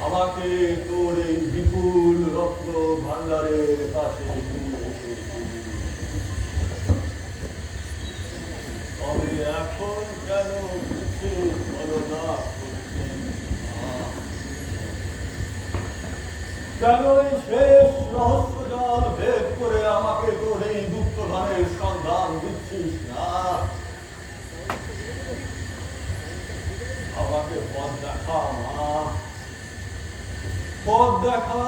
আমাকে তোর এই বিপুল রত্ন ভান্ডারের কাছে তবে এখন কেন কেন এই শেষ রহস্যজাল ভেদ করে আমাকে তোর এই গুপ্তধনের সন্ধান দিচ্ছিস না? আমাকে পথ দেখা মা, পথ দেখা।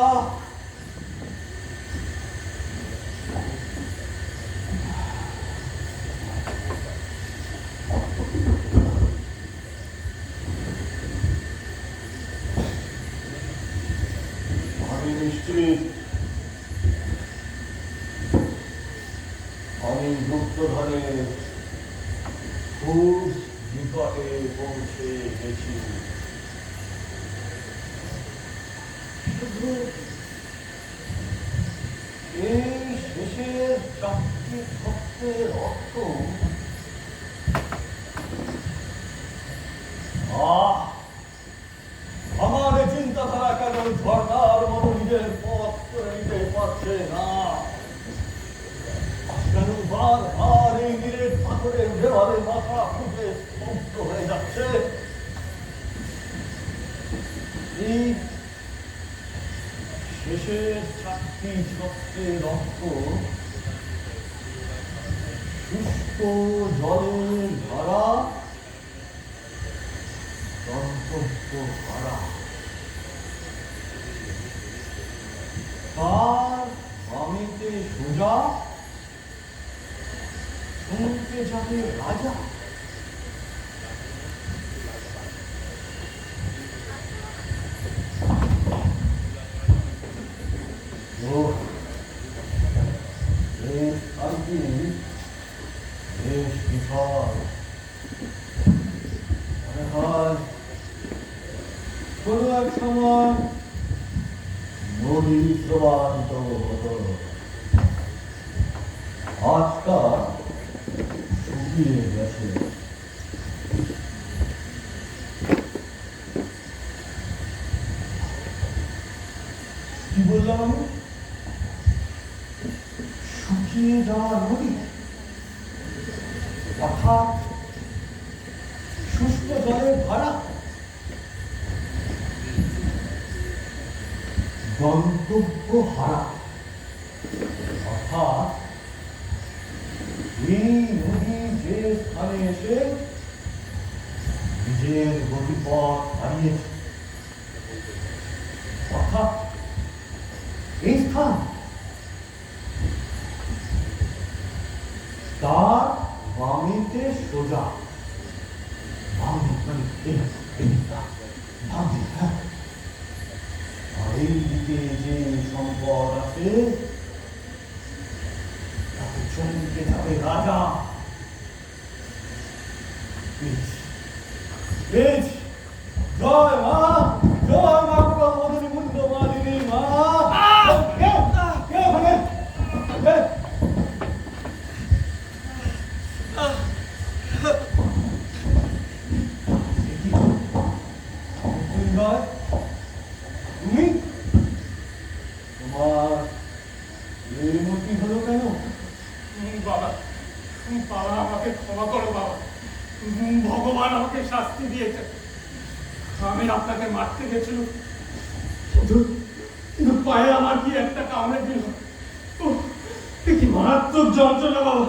আমি নিশ্চিত আমি গুপ্তধনের খুব নিকটে পৌঁছে গেছি। শুধু এই শেষের চাকরি শব্দের অর্থ আমার চিন্তাধারা কেন ঝর্ণার মতো নিজের পথ করে নিতে পারছে না? কেন বারবার এই নীলের পাথরের দেওয়ালে মাথা ফুটে স্তব্ধ হয়ে যাচ্ছে? এই শেষের চাকরি শব্দের অর্থ শুষ্ক জলের ধারা, গন্তব্য হারা। তার বামেতে সোজা, শুনতে যাবে রাজা। বেশ বিশাল মনে হয় কোনো এক সময় নদী প্রবাহিত হতো, আজকাল শুকিয়ে গেছে। কি বললাম আমি? শুকিয়ে যাওয়া নদী, অর্থাৎ শুষ্ক জলের ধারা। গন্তব্য হারা, অর্থাৎ এই নদী যে স্থানে এসে নিজের গতিপথ হারিয়েছে, অর্থাৎ এই স্থান তার বামেতে সোজা, বামে মানে বামে, হ্যাঁ। আর এই দিকে যে সম্পদ আছে তাকে চমকে যাবে রাজা। জয় মা, জয় মা মধুরী মুন্ড মালিনী মা। আপনাকে মারতে গেছিল, কিন্তু কিন্তু পায়ে আমার কি একটা কামড়ে দিল। উফ, এ কি মারাত্মক যন্ত্রণা বাবা।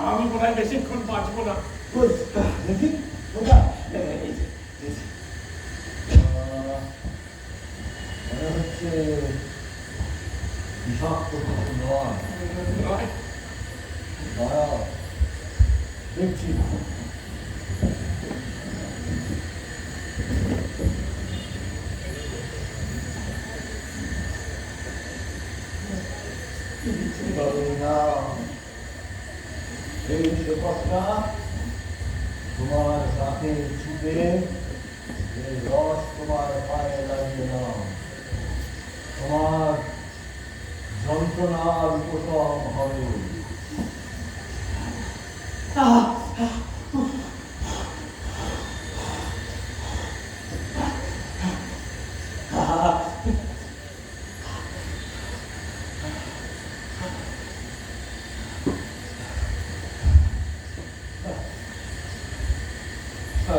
আমি মনে হয় বেশিক্ষণ বাঁচবো না। দেখি কোথায়? এই যে, এই যে। মনে হচ্ছে বিষাক্ত কিছু নয়। নয়, দাঁড়াও, দেখছি। না, এই শেকড়টা তোমার সাথে ছুটে এই রস তোমার পায়ে লাগিয়ে নাও, তোমার যন্ত্রণার উপশম হবে।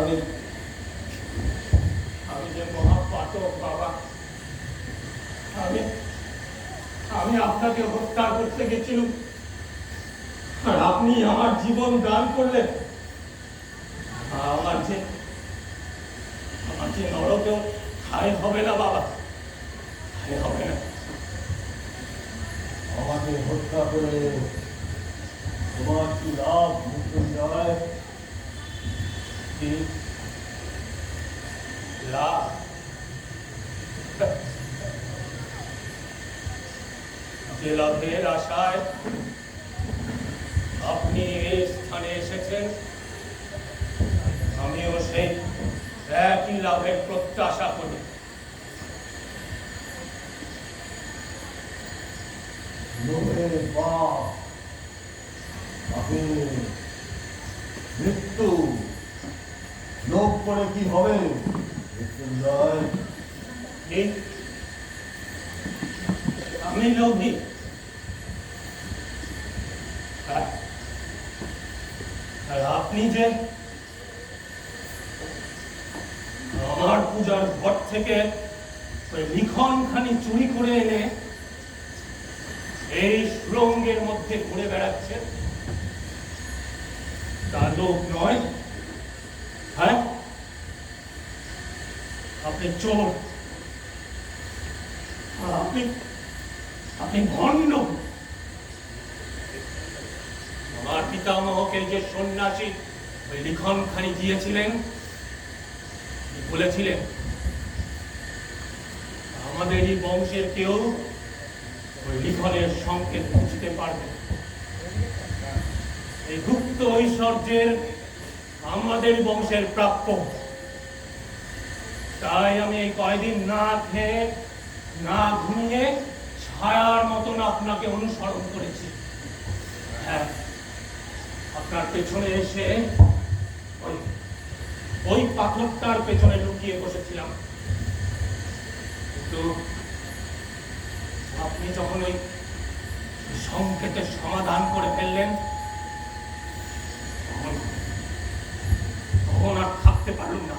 আমি আমি যে মহাপাতক বাবা। আমি আমি আপনাকে হত্যা করতে গেছিলাম, আর আপনি আমার জীবন দান করলেন। আমার যে নরকেও ঠাঁই হবে না বাবা, ঠাঁই হবে না। আমাকে হত্যা করে তোমার কি লাভ মৃত্যুঞ্জয়? কি লাভ? যে লাভের আশায় আপনি এই স্থানে এসেছেন, আমিও সেই একই লাভের প্রত্যাশা করি। লোভের পাপ, পাপের মৃত্যু। লোভ করে কি হবে মৃত্যুঞ্জয়? এই আমি লোভী? আর আপনি যে আমার পূজার ঘর থেকে ওই লিখনখানি চুরি করে এনে এই সুরঙ্গের মধ্যে ঘুরে বেড়াচ্ছেন, তা লোভ নয়? হ্যাঁ, আপনি চোর, আর আপনি ভণ্ড। আমার পিতামহকে যে সন্ন্যাসী ওই লিখনখানি দিয়েছিলেন, বলেছিলেন আমাদেরই বংশের কেউ ওই লিখনের সংকেত বুঝতে পারবে। এই গুপ্ত ঐশ্বর্যের আমাদের বংশের প্রাপ্য। তাই আমি এই কয়দিন না খেয়ে না ঘুমিয়ে ছায়ার মতন আপনাকে অনুসরণ করেছি। হ্যাঁ, আপনার পেছনে এসে ওই পাথরটার পেছনে লুকিয়ে বসেছিলাম, কিন্তু আপনি যখন ওই সংকেতের সমাধান করে ফেললেন, তখন আর থাকতে পারলুম না।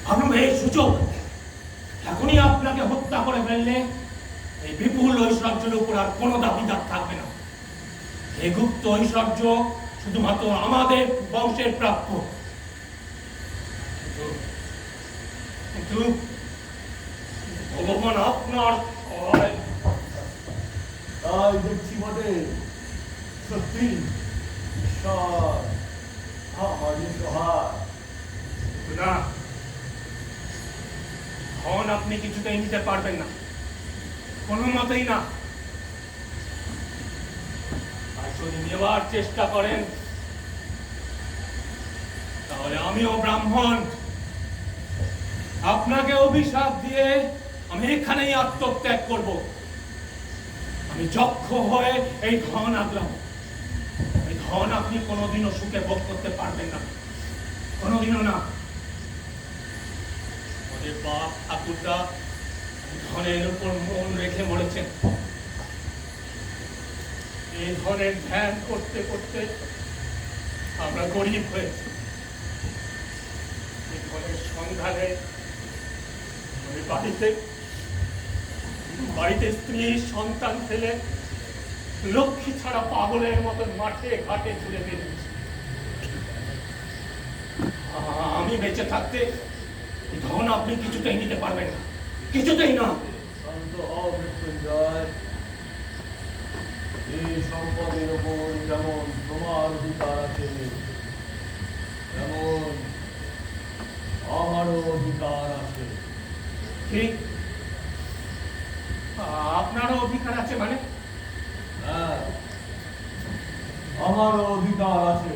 ভাবলুম এই সুযোগ, এখনই আপনাকে হত্যা করে ফেললে এই বিপুল ঐশ্বর্যের উপর আর কোনো দাবিদার থাকবে না। এই গুপ্ত ঐশ্বর্য শুধুমাত্র আমাদের বংশের প্রাপ্য। কিন্তু ভগবান আপনার সহায়। তাই দেখছি বটে, সত্যি ঈশ্বর আমারই সহায়। না, ধন আপনি কিছুতেই নিতে পারবেন না, কোনো মতেই না। আর যদি নেওয়ার চেষ্টা করেন, তাহলে আমিও ব্রাহ্মণ, আপনাকে অভিশাপ দিয়ে আমি এখানেই আত্মত্যাগ করব। আমি যক্ষ হয়ে এই ধন আগলাম। এই ধন আপনি কোনোদিনও সুখে ভোগ করতে পারবেন না, কোনোদিনও না। আমাদের বাপ ঠাকুরটা ধনের উপর মন রেখে মরেছেন। এই ধনের ধ্যান করতে করতে আমরা গরিব হয়েছি। জীবনের সন্ধানে আমি বাড়িতে স্ত্রী সন্তান ফেলে লক্ষ্মী ছাড়া পাগলের মতন মাঠে ঘাটে ঘুরে বেরিয়েছি। আমি বেঁচে থাকতে ধন আপনি কিছুতেই নিতে পারবেন না, কিছুতেই না। শান্ত হও মৃত্যুঞ্জয়। এই সম্পদের ওপর যেমন তোমার অধিকার আছে, তেমন আমারও অধিকার আছে। ঠিক, আপনারও অধিকার আছে মানে? হ্যাঁ, আমারও অধিকার আছে,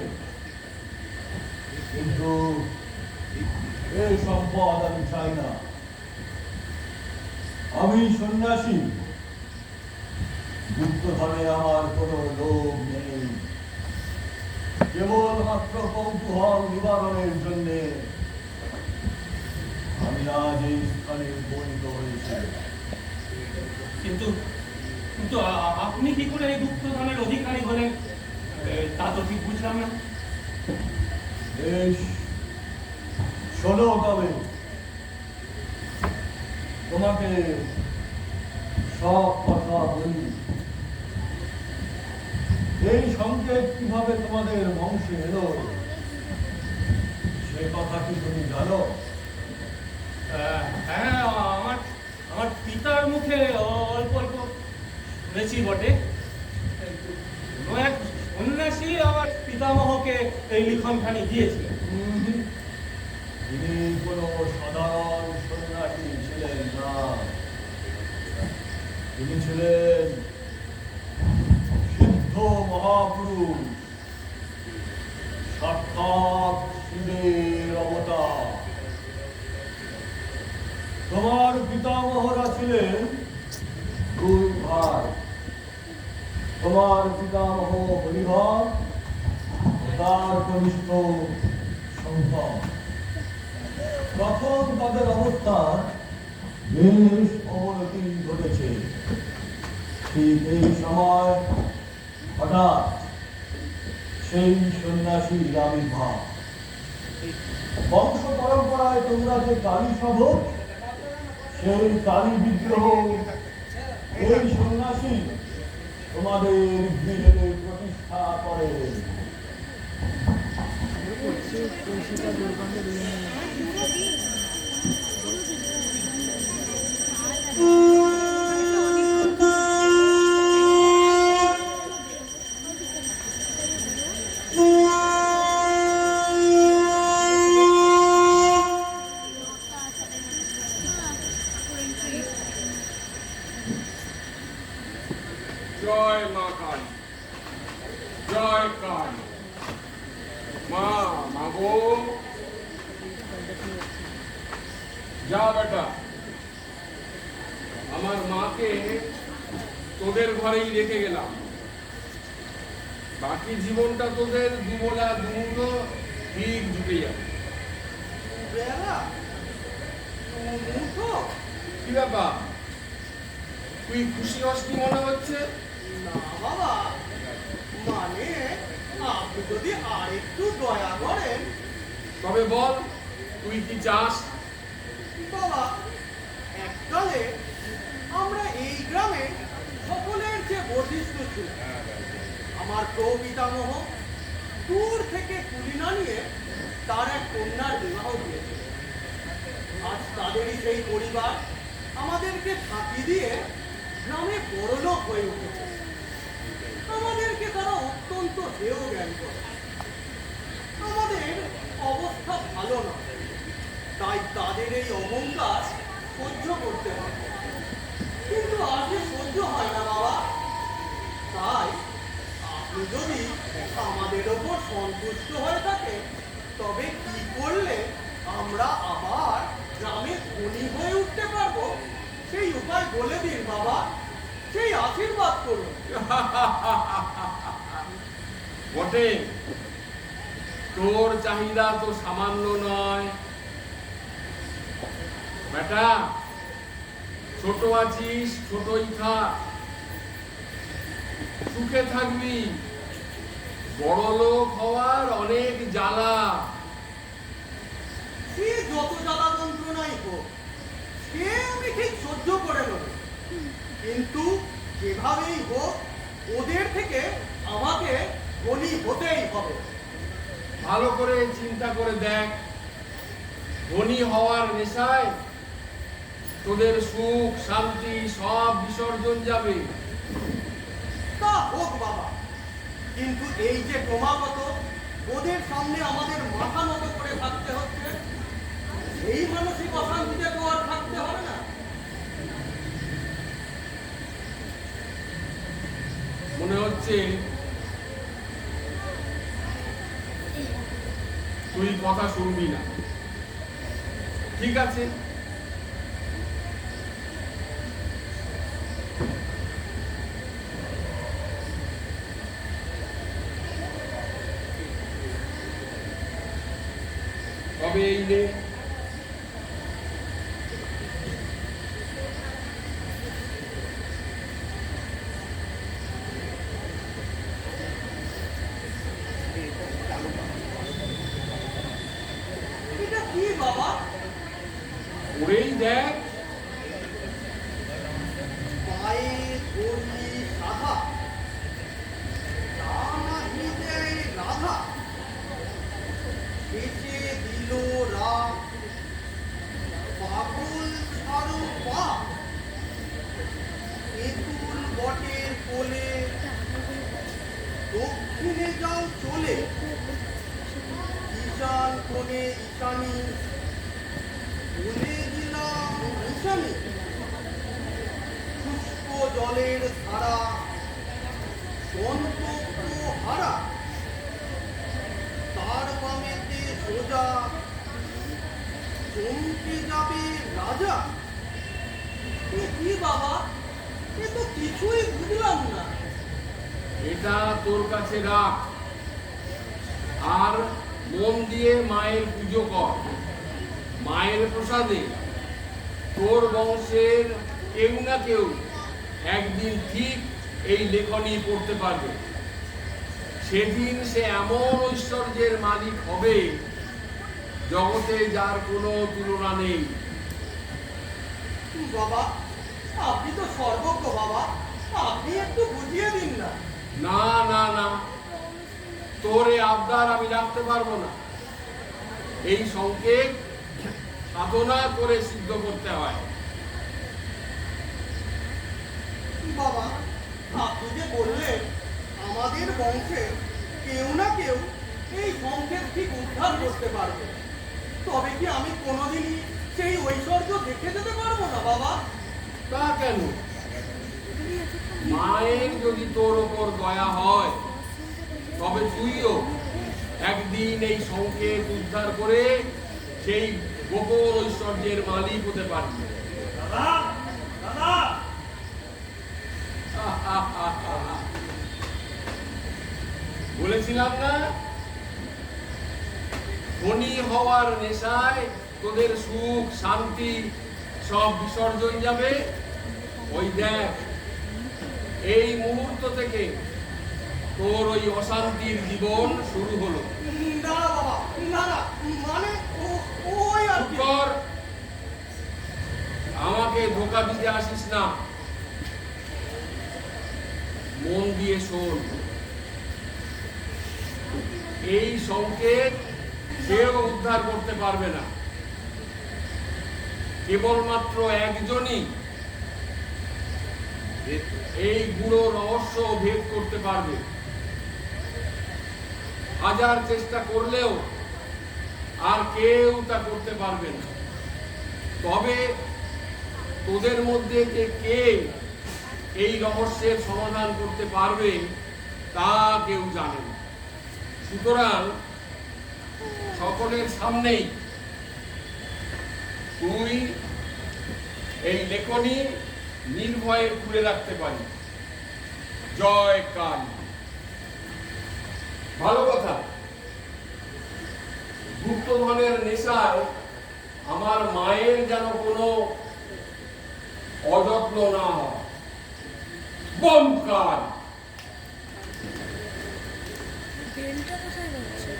কিন্তু এই সম্পদ আমি চাই না। আমি সন্ন্যাসী, গুপ্তধনে আমার কোনো লোভ নেই। কেবলমাত্র কৌতূহল নিবারণের জন্য আমি আজ এই স্থানে উপনীত হয়েছি। কিন্তু কিন্তু আপনি কি করে এই গুপ্তধনের অধিকারী হলেন তা তো ঠিক বুঝলাম না। বেশ, শোনো তবে, তোমাকে সব কথা বলি। এই সংকেত কিভাবে তোমাদের বংশে এলো সে কথা কি তুমি জানো? হ্যাঁ, আমার আমার পিতার মুখে অল্প অল্প শুনেছি বটে। কোনো এক সন্ন্যাসী আমার পিতামহকে এই লিখনখানি দিয়েছিলেন। তিনি কোনো সাধারণ সন্ন্যাসী ছিলেন না, তিনি ছিলেন সিদ্ধ মহাপুরুষ, সাক্ষাৎ শিবের অবতার। তোমার পিতামহরা ছিলেন দুই ভাই, তোমার পিতামহ হরিহর ও তার কনিষ্ঠ শঙ্কর। তখন তাদের অবস্থা বেশ অবনতি ঘটেছে। ঠিক এই সময় হঠাৎ সেই সন্ন্যাসীর আবির্ভাব। বংশ পরম্পরায় তোমরা যে কালী সাধক, সেই কালী বিগ্রহ এই সন্ন্যাসী তোমাদের গৃহে প্রতিষ্ঠা করে। জয় মা কালী, জয় কালী। মা, মাগো, যা বেটা, আমার মাকে তোদের ঘরেই রেখে গেলাম। বাকি জীবনটা তোদের দুবেলা দুমুঠো ঠিক জুটে যাবে। কি ব্যাপার, তুই খুশি হসনি মনে হচ্ছে? না বাবা, মানে আপনি যদি আর একটু দয়া করেন। তবে বল, তুই কি চাস? বাবা, এককালে আমরা এই গ্রামে সকলের যে বর্ধিষ্ণু ছিল। আমার প্রপিতামহ দূর থেকে কুলি না নিয়ে তার এক কন্যার বিবাহ দিয়েছিল। আজ তাদেরই সেই পরিবার আমাদেরকে ফাঁকি দিয়ে গ্রামে বড়লোক হয়ে উঠেছে। আমাদেরকে তারা অত্যন্ত হেয় জ্ঞান করে। আমাদের অবস্থা ভালো না, তাই তাদের এই অহংকার সহ্য করতে হয়। কিন্তু আজ সহ্য হয় না বাবা। তাই আপনি যদি আমাদের ওপর সন্তুষ্ট হয়ে থাকে, তবে কি করলে আমরা আবার গ্রামে ধনী হয়ে উঠতে পারবো সেই উপায় বলে দিন বাবা, সেই আশীর্বাদ করুন। বটে, তোর চাহিদা তো সামান্য নয় বেটা। ছোট আছিস, ছোটই থাক, সুখে থাকবি। বড় লোক হওয়ার অনেক জ্বালা। সে যত জ্বালা যন্ত্রণাই হোক সে আমি ঠিক সহ্য করে নেব, কিন্তু যেভাবেই হোক ওদের থেকে আমাকে বলি হতেই হবে। ভালো করে চিন্তা করে দেখ, ধনী হওয়ার নেশায় তোদের সুখ শান্তি সব বিসর্জন যাবে। তা হোক বাবা, কিন্তু এই যে ক্রমাগত ওদের সামনে আমাদের মাথা নত করে থাকতে হচ্ছে, এই মানসিক অশান্তিতে তো আর থাকতে হবে না। মনে হচ্ছে তুই কথা শুনবি না। ঠিক আছে, তবে এই নে, এটা কি বাবা? ওরেই দেখ। পায়ে ধরি সাধা, তা নাহি দেয় রাধা, বেঁচে দিল রাত, পাগল ছাড়ো পা, তেঁতুল বটের কোলে, দক্ষিণে যাও চলে, ঈশান কোণে ঈশানী, বলে দিলাম ঈশানী, শুষ্ক জলের ধারা, সন্তপ্ত হারা, তার বামেতে সোজা, চমকে যাবে রাজা। এ কি বাবা, এ তো কিছুই বুঝলাম না। এটা তোর কাছে রাখ, আর মন দিয়ে মায়ের পুজো কর। মায়ের প্রসাদে তোর বংশের কেউ না কেউ একদিন ঠিক এই লেখনী পড়তে পারবে। সেদিন সে এমন ঐশ্বর্যের মালিক হবে, জগতে যার কোনো তুলনা নেই। বাবা, আপনি তো সর্বজ্ঞ বাবা, আপনি একটু বুঝিয়ে দিন না। না না না, তোর এই আবদার আমি রাখতে পারবো না। এই সংকেত সাধনা করে সিদ্ধ করতে হয়। বাবা, আপনি যে বললেন আমাদের বংশে কেউ না কেউ এই সংকেত ঠিক উদ্ধার করতে পারবে, তবে কি আমি কোনোদিনই সেই ঐশ্বর্য দেখে যেতে পারবো না বাবা? তা কেন? মায়ের যদি তোর ওপর দয়া হয়, তবে তুইও একদিন এই সংকেত উদ্ধার করে সেই গোপন ঐশ্বর্যের মালিক হতে পারবি। দাদা, দাদা, বলেছিলাম না, ধনী হওয়ার নেশায় তোদের সুখ শান্তি সব বিসর্জন যাবে। ওই দেখ, এই মুহূর্ত থেকে তোর ওই অশান্তির জীবন শুরু হলো। না বাবা, না না, মানে ওই আর কি। কর, আমাকে ধোকা দিতে আসিস না। মন দিয়ে শোন, এই সংকেত কেউ উদ্ধার করতে পারবে না। কেবলমাত্র একজনই এই গুড়ো রহস্য ভেদ করতে পারবে। হাজার চেষ্টা করলেও আর কেউ তা করতে পারবে না। তবে তোদের মধ্যে কে এই রহস্যের সমাধান করতে পারবে তা কেউ জানে না। সুতরাং সকলের সামনেই তুই এই লেখনী নির্ভয়ে খুলে রাখতে পারি। জয় কালী। ভালো কথা, গুপ্তধনের নেশায় আমার মায়ের যেন কোনো অযত্ন না হয়। বমকার বেলটা কোথায় যাচ্ছে?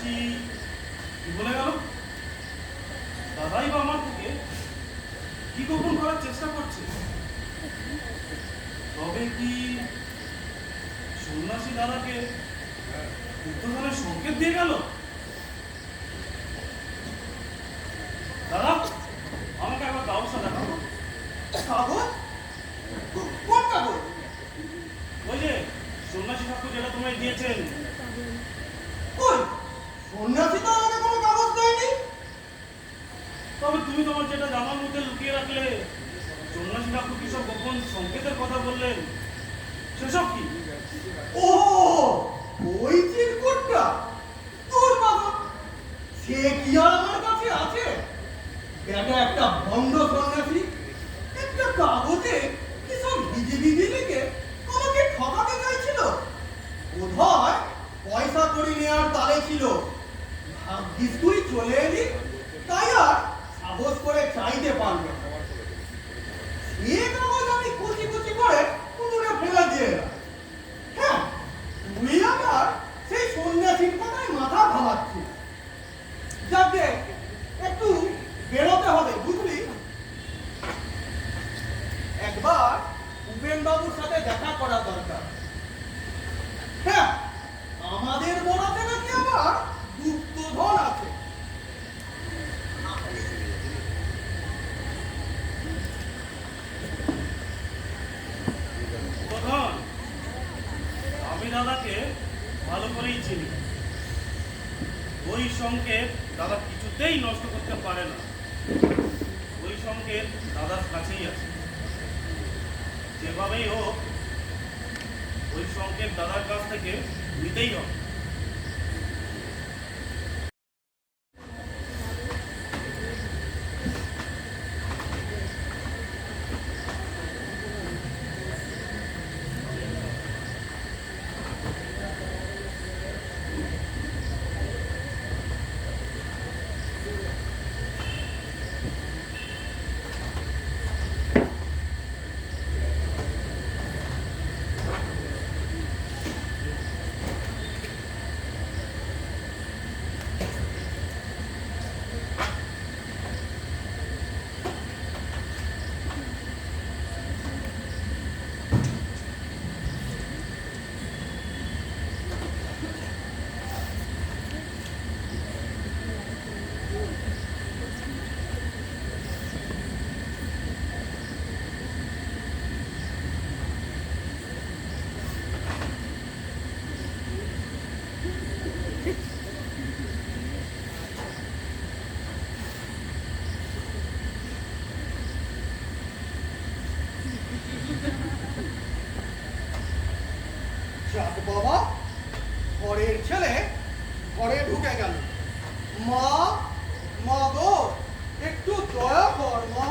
সন্ন্যাসী কি বলে গেল? দাদাই বা আমার থেকে কি গোপন করার চেষ্টা করছে? তবে কি সন্ন্যাসী দাদাকে গুপ্তধনের সংকেত দিয়ে গেল? দাদা, আমাকে একবার কাগজটা দেখাবো। কাগজ? কোন কাগজ? ওই যে সন্ন্যাসী ঠাকুর যেটা তোমায় দিয়েছেন। কই, সন্ন্যাসী তো আমাকে কোনো কাগজ দেয়নি। তবে তুমি তোমার যেটা জামার মধ্যে লুকিয়ে রাখলে, সন্ন্যাসী ঠাকুর কি সব গোপন সংকেতের কথা বললেন, সেসব কি? ও, ওই চিরকুটটা? তোর বাবা, সে কি আর আমার কাছে আছে? এটা একটা ভণ্ড সন্ন্যাসী একটা কাগজে কি সব ভিজে ভিজে লিখে আমাকে ঠকাতে চাইছিল। বোধহয় পয়সা কড়ি নেওয়ার তালে ছিল। ভাগ্যিস তুই চলে এলি, তাই আর সাহস করে চাইতে পারলো না। সে কাগজ আমি কুচি কুচি করে উনুনে ফেলে দিয়ে এলাম। হ্যাঁ, তুই আবার সেই সন্ন্যাসীর কথায় মাথা ভাবাচ্ছিস। যাকে একটু বেরোতে হবে, বুঝলি? একবার উপেন বাবুর সাথে দেখা করা দরকার। হ্যাঁ, আমাদের বড়াতে নাকি আবার গুপ্তধন আছে। প্রধান, আমি দাদাকে ভালো করেই চিনি। ওই সংকেত দাদা কিছুতেই নষ্ট করতে পারে না। ওই সংকেত দাদার কাছেই আছে। যেভাবেই হোক ওই সংকেত দাদার কাছ থেকে নিতেই হবে। যাক বাবা, ঘরের ছেলে ঘরে ঢুকে গেল। মা, মা গো, একটু দয়া কর মা,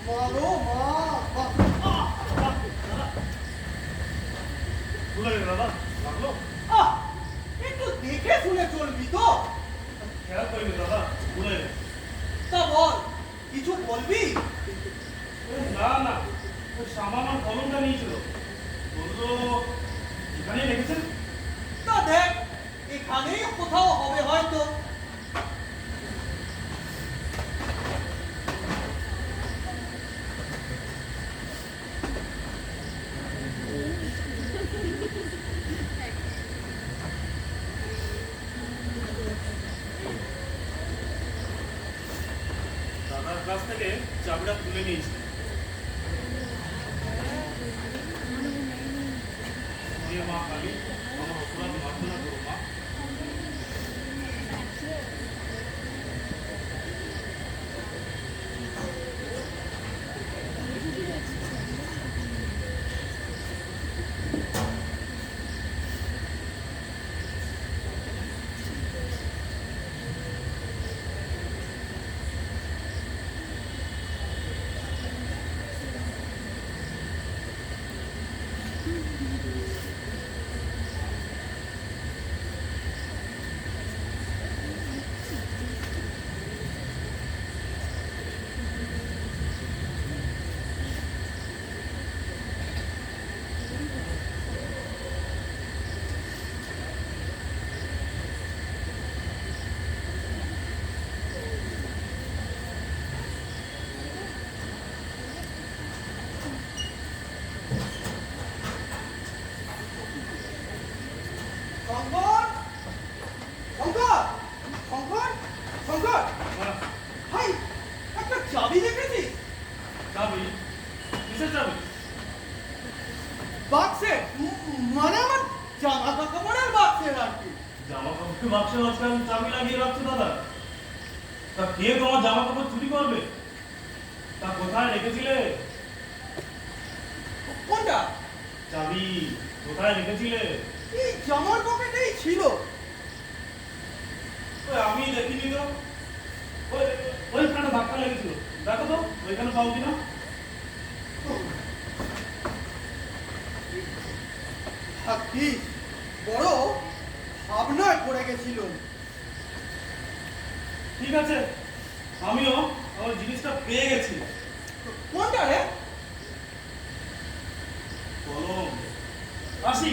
মা গো মা। ভুলে গেল দাদা, লাগলো? আহ, একটু দেখে শুনে চলবি তো। খেয়াল করিনি দাদা, ভুলে গেল। তা বল, কিছু বলবি? না না, ওই সামান্য কলমটা নিয়েছিল, বললো এখানেই রেখেছেন। তা দেখ, এখানেই কোথাও হবে হয়তো। দাদার কাছ থেকে চাবিটা তুলে নিয়েছি। মা কালী, আমার অপরাধ মার্জনা করো মা। শঙ্কর শঙ্কর শঙ্কর শঙ্কর ভাই একটা চাবি দেখেছিস চাবি? কিসের চাবি? বাক্সে মানে আমার জামা কাপড়ের বাক্সের আর কি। জামা কাপড় বাক্সে আজকাল চাবি লাগিয়ে রাখছো দাদা? তা কে তোমার জামা কাপড় চুরি করবে? তা কোথায় রেখেছিলে কোনটা? চাবি? কোথায় রেখেছিলে? এই জামার পকেটেই ছিল। ওই আমি দেখিনি তো। ওইখানে ধাক্কা লেগেছিল, দেখো তো ওইখানে পাও কিনা। কি বড় ভাবনায় পড়ে গেছিল। ঠিক আছে, আমিও আমার জিনিসটা পেয়ে গেছি। কোনটা রে? কলম। আসি।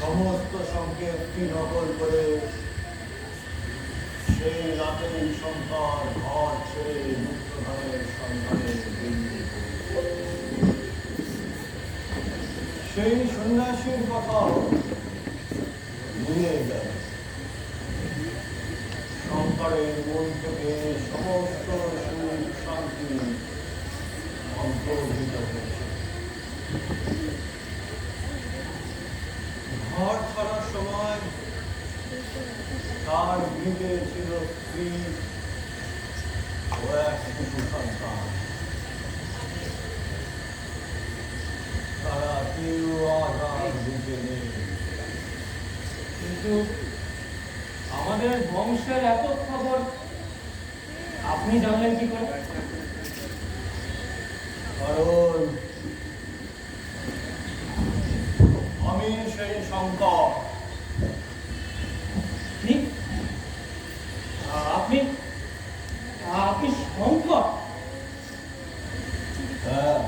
সমস্ত সংকেতটি নকল করে সেই রাতের সন্তান ঘর ছেড়ে মুক্তধামের সন্ধানে বেরিয়ে পড়ল। সেই সন্ন্যাসীর কথা ভুলে গেল। শঙ্করের মন থেকে সমস্ত সুখ শান্তি অন্তর্হিত হয়েছে। ঘর ছাড়ার সময় তার গৃহে ছিল স্ত্রী ও এক শিশু সন্তান। তারা কেউ আজ আর বেঁচে নেই। কিন্তু আমাদের বংশের এত খবর আপনি জানলেন কি করে? কারণ আমি সেই শঙ্কর। কি? আপনি আপনি শঙ্কর? হ্যাঁ,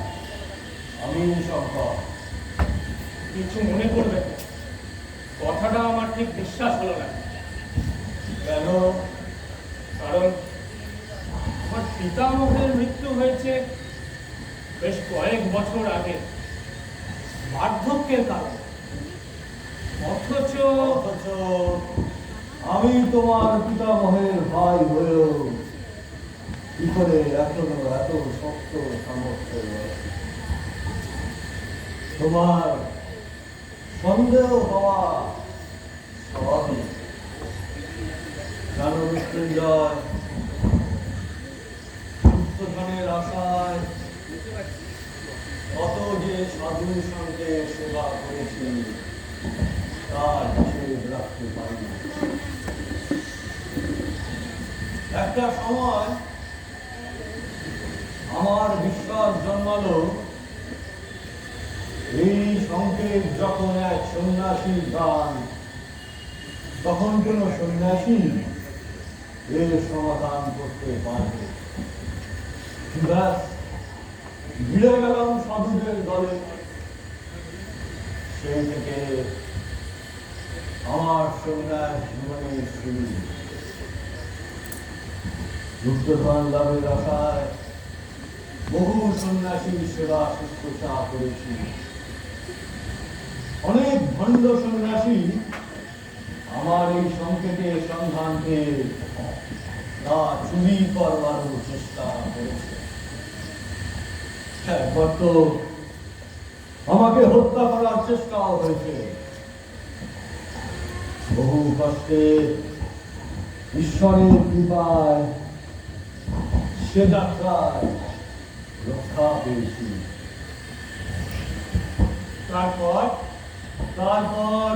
আমি শঙ্কর। কিছু মনে করবেন না। কথাটা আমার ঠিক বিশ্বাস হলো না। কেন? কারণ আমার পিতামহের মৃত্যু হয়েছে বেশ কয়েক বছর আগে, বার্ধক্যের কারণে। অথচ অথচ আমি তোমার পিতামহের ভাই হয়েও কি করে এখনো এত শক্ত সামর্থ্য রয়েছে? তোমার সন্দেহ হওয়া স্বাভাবিক। জানো মৃত্যুঞ্জয়, গুপ্তধনের আশায় কত যে সাধু সন্তের সেবা করেছি তার হিসেব রাখতে পারি না। একটা সময় আমার বিশ্বাস জন্মালো এই সংকেত যখন এক সন্ন্যাসীর গান, তখন কোন সন্ন্যাসী এর সমাধান করতে পারবে। ব্যাস, ভিড়ে গেলাম সাধুদের দলে। সেই থেকে আমার সন্ন্যাস জীবনের শুরু। গুপ্তধন লাভের আশায় বহু সন্ন্যাসীর সেবা শুশ্রূষা করেছি। অনেক ভণ্ড সন্ন্যাসী আমার এই সংকেতের সন্ধান পেয়ে তা চুরি করবারও চেষ্টা করেছে। একবার তো আমাকে হত্যা করার চেষ্টাও হয়েছে। বহু কষ্টে ঈশ্বরের কৃপায় সে যাত্রায় রক্ষা পেয়েছি। তারপর তারপর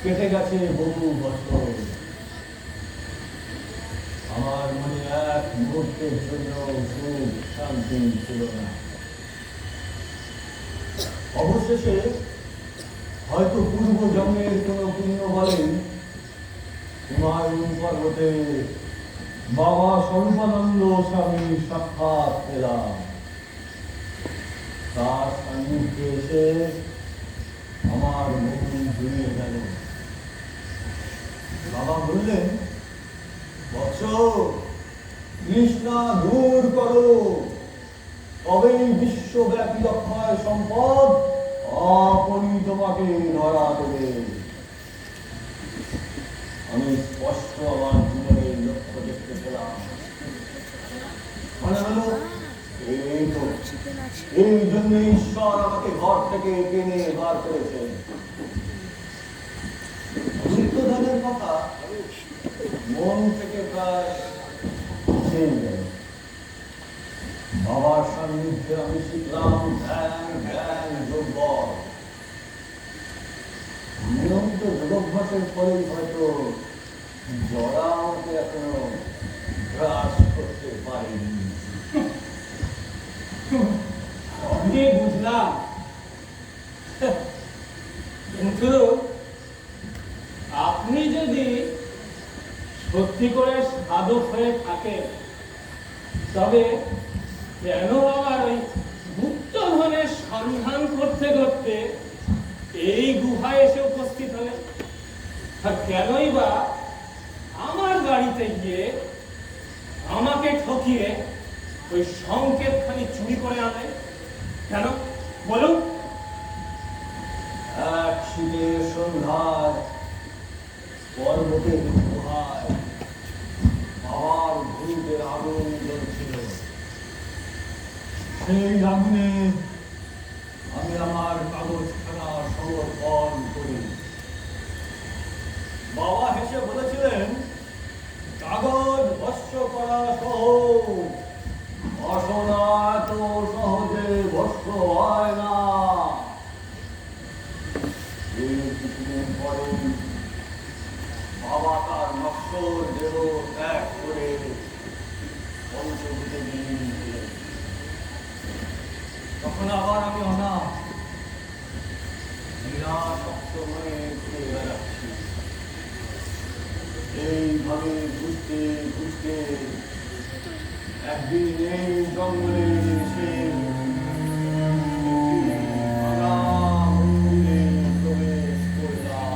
কেটে গেছে বহু বছর। আমার মনে এক মুহূর্তের জন্য সুখ শান্তি ছিল না। অবশেষে হয়তো পূর্ব জন্মের কোনো পুণ্য বলে হুমায়ুন পর্বতে বাবা স্বরূপানন্দ স্বামী সাক্ষাৎ পেলাম। তার সান্নিধ্যে এসে আমার মন জুড়িয়ে গেল। বাবা বললেন, বৎস, তৃষ্ণা দূর করো, তবেই বিশ্বব্যাপী অক্ষয় সম্পদ আপনি তোমাকে ধরা দেবে। আমি স্পষ্ট আমার জীবনের লক্ষ্য দেখতে পেলাম। মনে হলো এই তো, এই জন্য ঈশ্বর আমাকে ঘর থেকে টেনে বার করেছেন। গুপ্তধনের কথা মন থেকে প্রায় ছেড়ে গেল। বাবার সান্নিধ্যে আমি শিখলাম ধ্যান, জ্ঞান, যোগ। নিয়মিত যোগাভ্যাসের ফলেই হয়তো জরা আমাকে এখনো গ্রাস করতে পারেনি। আমি বুঝলাম, কিন্তু আপনি যদি সত্যি করে সাধক হয়ে থাকেন, তবে কেন আবার ওই গুপ্তধনের সন্ধান করতে করতে এই গুহায় এসে উপস্থিত হলেন? আর কেনই বা আমার বাড়িতে গিয়ে আমাকে ঠকিয়ে ওই সংকেতখানি চুরি করে আনলেন? কেন বলুন? এক শীতের সন্ধ্যায় পর্বতের গুহায় বাবার ভূতের আগুন জ্বলছিল। সেই আগুনে আমি আমার কাগজখানা সমর্পণ করি। বাবা হেসে বলেছিলেন, কাগজ ভস্য করা সহজ, বাসনা এত সহজে ভস্য হয় না। এই কিছুদিন পরে বাবা তার নশ্বর দেহ ত্যাগ করে পঞ্চভূতে বিলীন হলেন। তখন আবার আমি অনাথ নিরাসক্ত হয়ে ঘুরে বেড়াচ্ছি। এইভাবে ঘুরতে ঘুরতে একদিন এই জঙ্গলে এসে একটি ভাঙা মন্দিরে প্রবেশ করলাম।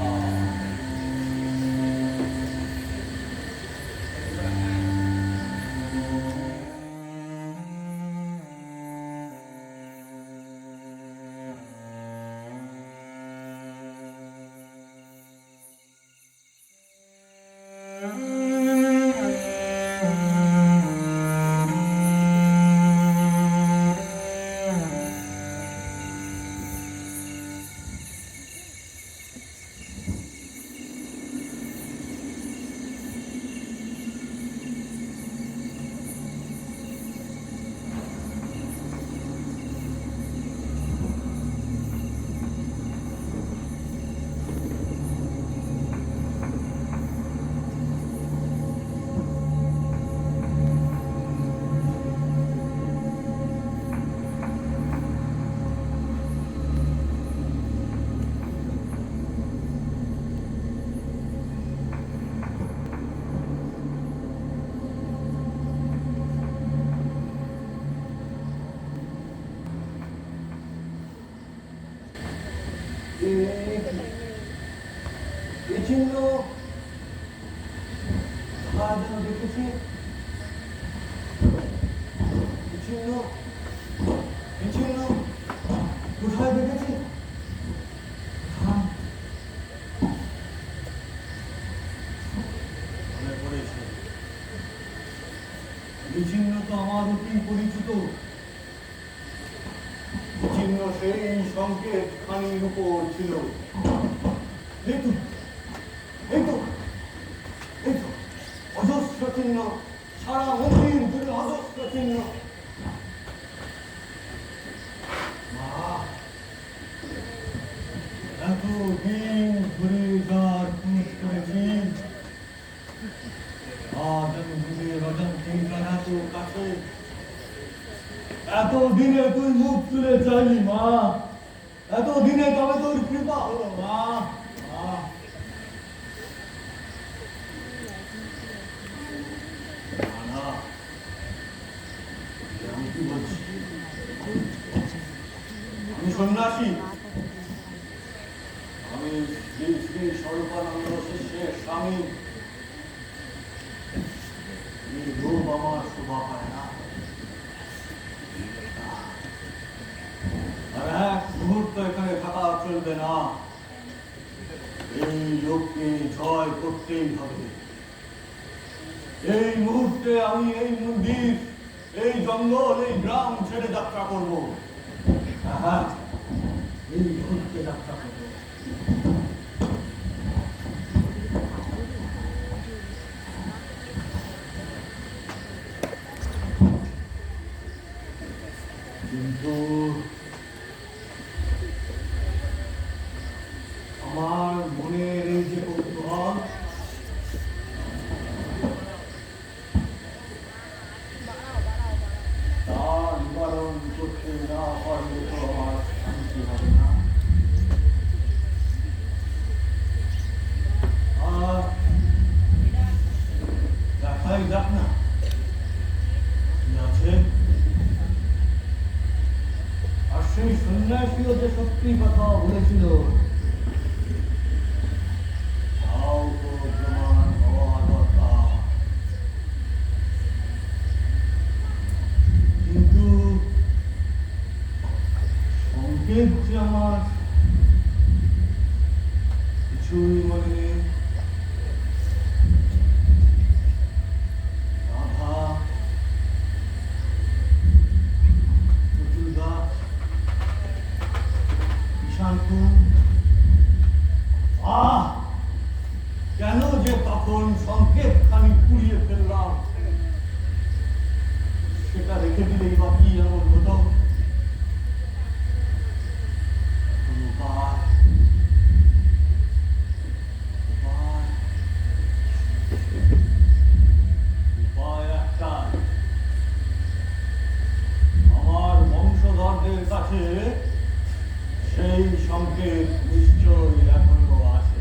এই চিহ্ন যেন দেখেছি, এই চিহ্ন কোথায় দেখেছি? মনে পড়েছে, এই চিহ্ন তো আমার অতি পরিচিত। চিহ্ন সেই সংকেত খানির উপর ছিল। এই তো অজস্র চিহ্ন, সারা মন্দির জুড়ে অজস্র চিহ্ন। এতদিন ঘুরে যার খোঁজ করেছি, আজ আমি নিজের অজান্তেই তার এত কাছে। এতদিনে তুই মুখ তুলে চাইলি মা, এতদিনে তবে তোর কৃপা হলো মা। না, আমি কি বলছি, আমি সন্ন্যাসী, আমি শ্রী শ্রী স্বরূপানন্দ শিষ্যের স্বামী। এই রূপ আমার শোভা পায় না। আর এক মুহূর্ত এখানে থাকা চলবে না। এই লোককে জয় করতেই হবে। এই মুহূর্তে আমি এই মন্দির, এই জঙ্গল, এই গ্রাম ছেড়ে যাত্রা করব। হ্যাঁ, এই মুহূর্তে যাত্রা করব। কিন্তু আমার মনের এই যে কৌতূহল, তার নিবারণ করতে না পারলে তো আমার শান্তি হবে না। আর দেখাই যাক না কি আছে। আর সেই সন্ন্যাসীও যে সত্যি কথা বলেছিল, তাও তো প্রমাণ হওয়া দরকার। কিন্তু সংকেত যে আমার কিছুই মনে নেই। রাধা, পুতুলদা, ঈশানকু, কেন যে তখন সংকেত খানি পুড়িয়ে ফেললাম, সেটা রেখে দিলেই বা কি এমন হতো। উপায়, উপায়, উপায় একটাই। আমার বংশধরদের কাছে সেই সংকেত নিশ্চয়ই এখনো আছে।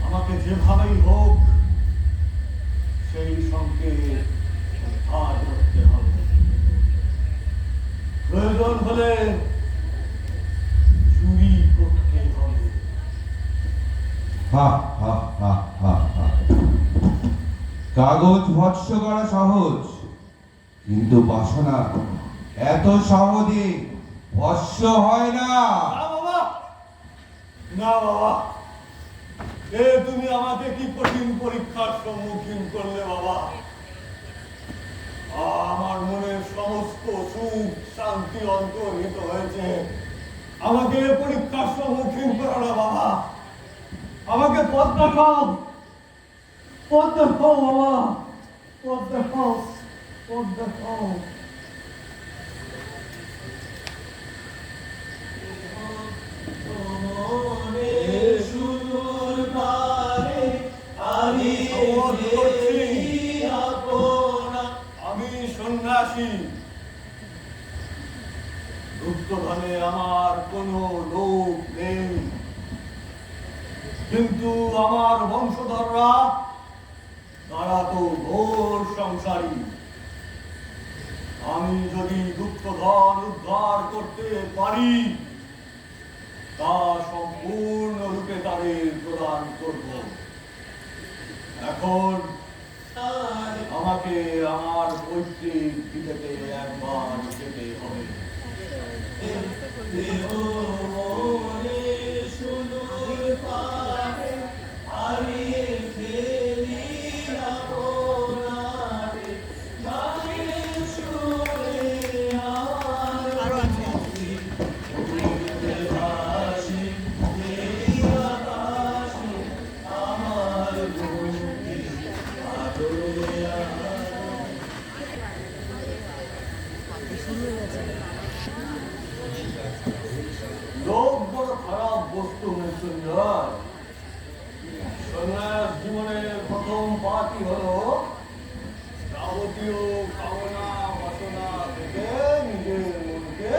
আমাকে যেভাবেই হোক সেই সংকেত উদ্ধার করতে হবে। প্রয়োজন হলে চুরি করতে হবে। হা হা হা হা হা। কাগজ ভৎস করা সহজ, কিন্তু বাসনা এত সহজে ভস্য হয় না। না বাবা, না বাবা, এ তুমি আমাকে কি কঠিন পরীক্ষার সম্মুখীন করলে বাবা। আমার মনের সমস্ত সুখ শান্তি অন্তর্হিত হয়েছে। আমাকে এ পরীক্ষার সম্মুখীন করো না বাবা। আমাকে পথ দেখাও, পথ দেখাও বাবা, পথ দেখাও, পথ দেখাও। আমি সন্ন্যাসী, গুপ্তধনে আমার কোনো লোভ নেই, কিন্তু আমার বংশধররা তারা তো ঘোর সংসারী। আমি যদি গুপ্তধন উদ্ধার করতে পারি, তা সম্পূর্ণরূপে তাদের প্রদান করব। এখন আমাকে আমার পৈতৃক ভিটেতে একবার যেতে হবে। লোক বড় খারাপ বস্তু মৃত্যুঞ্জয়। সন্ন্যাস জীবনের প্রথম পাঠই হলো যাবতীয় কামনা বাসনা থেকে নিজের মনকে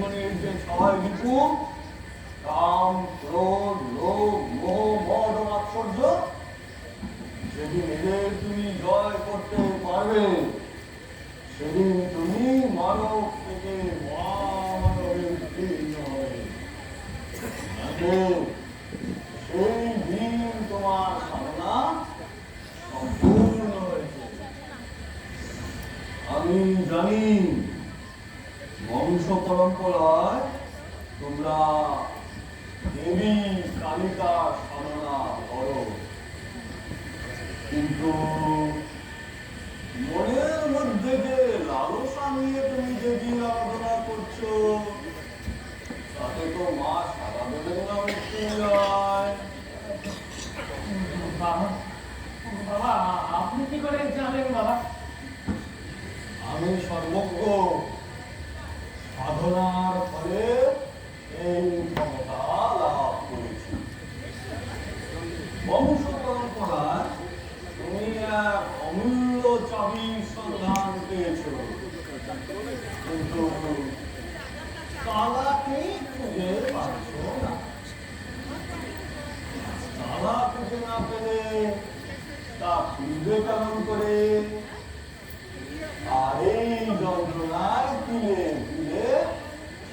জীবনের যে ছয় ঋতু, কাম, ক্রোধ, লোভ, মোহ, মদ ও মাৎসর্য, সেদিন এদের তুমি জয় করতে পারবে, সেদিন তুমি মানব থেকে মহামানবে উত্তীর্ণ হবে। সেই দিন তোমার সাধনা সম্পূর্ণ হয়েছে। আমি জানি বংশ পরম্পরায় তোমরা দেবী কালিকা সাধনা করো, কিন্তু মনের মধ্যে যে লালসা নিয়ে তুমি দেবীর আরাধনা করছো, তাতে তো মা সারা দেবেন না মৃত্যু যায়। বাবা, বাবা আপনি কি করে জানেন বাবা? আমি সর্বজ্ঞ। সাধনার ফলে এই ক্ষমতা লাভ করেছি। বংশ পরম্পরায় তুমি এক অমূল্য চাবির সন্ধান পেয়েছ, কিন্তু তালাকে খুঁজে পাচ্ছ না। তালা খুঁজে না পেলে তা খুঁজবে কেমন করে? আর এই যন্ত্রণায় ধীরে ধীরে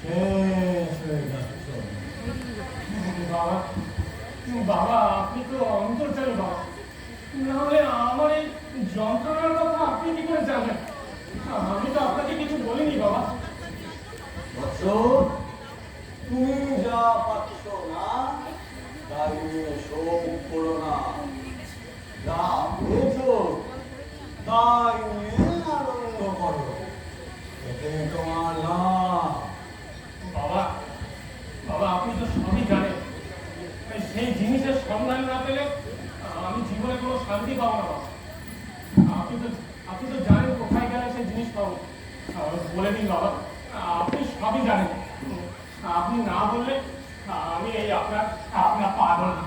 শেষ হয়ে যাচ্ছ। বাবা, বাবা আপনি তো অন্তর্জামী বাবা, নাহলে আমার এই যন্ত্রণার কথা আপনি কি করে জানবেন? আমি তো আপনাকে কিছু বলিনি বাবা। বৎস, তুমি যা পাচ্ছ না তাই নিয়ে শোক করো না, যা পেয়েছ তাই নিয়ে আনন্দ করো, এতেই তোমার লাভ। বাবা, বাবা আপনি তো সবই জানেন, সেই জিনিসের সন্ধান না পেলে আমি জীবনে কোনো শান্তি পাবো না বাবা। আপনি তো জানেন কোথায় গেলে সেই জিনিস পাবো। বলে দিন বাবা, আপনি সবই জানেন। আপনি না বললে আমি এই আপনার পা ধরব না।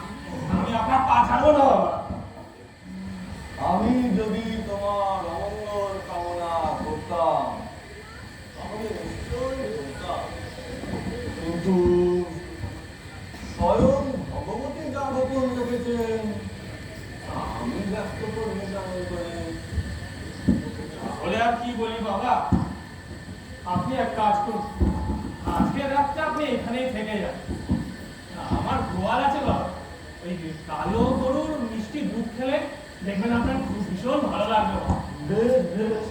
আমি আপনার পা ছাড়বো না বাবা। আমি যদি তোমার অমঙ্গল কামনা করতাম তাহলে নিশ্চয়ই বলতাম, কিন্তু স্বয়ং ভগবতী যা গোপন রেখেছেন আমি ব্যক্ত করবো কেমন করে? বলে আর কি বলি বাবা, আপনি এক কাজ করুন, আজকের রাতটা আপনি এখানেই থেকে যান। আমার গোয়াল আছে বাবা, ওই কালো গরুর মিষ্টি দুধ খেলে দেখবেন আপনার খুব ভীষণ ভালো লাগবে বাবা। বেশ বেশ,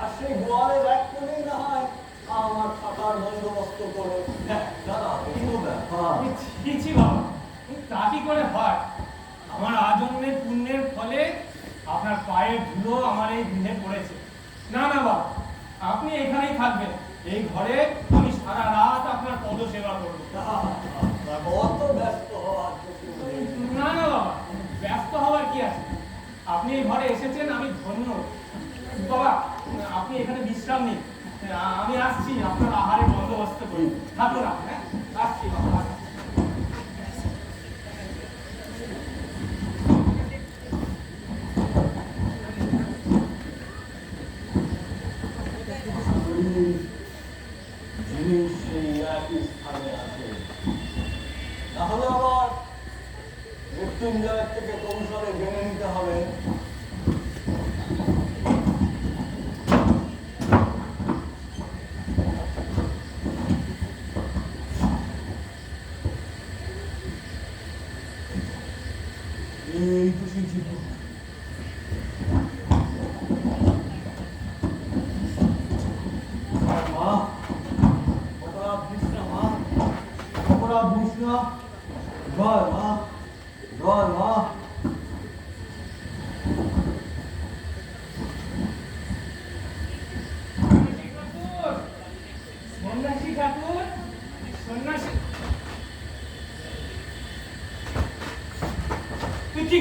আর সেই গোয়ালের এক কোণেই না হয় আমার থাকার বন্দোবস্ত করো। হ্যাঁ দাদা, এই তো ব্যাপার। ছি বাবা, তা কি করে হয়? আমার আজন্মের পুণ্যের ফলে আপনার পায়ের ধুলো আমার এই গৃহে পড়েছে। না না বাবা, আপনি এখানেই থাকবেন, এই ঘরে আমি সারা রাত আপনার পদ সেবা করবো। অত ব্যস্ত হওয়ার কিছু নেই। না না বাবা, ব্যস্ত হওয়ার কি আছে? আপনি এই ঘরে এসেছেন, আমি ধন্য বাবা। আপনি এখানে বিশ্রাম নিন, আমি আসছি আপনার আহারের বন্দোবস্ত করি। থাকুন আপনি, হ্যাঁ আসছি বাবা, আসছি। জিনিস সেই একই স্থানে আছে, তাহলে আবার মৃত্যুঞ্জয়ের থেকে কৌশলে জেনে নিতে হবে। এই তো সেই চিত্র। মা, অপরাধ দিস না মা, অপরাধ দিস না। জয় মা, জয় মা। সন্ন্যাসী ঠাকুর, সন্ন্যাসী তুই কি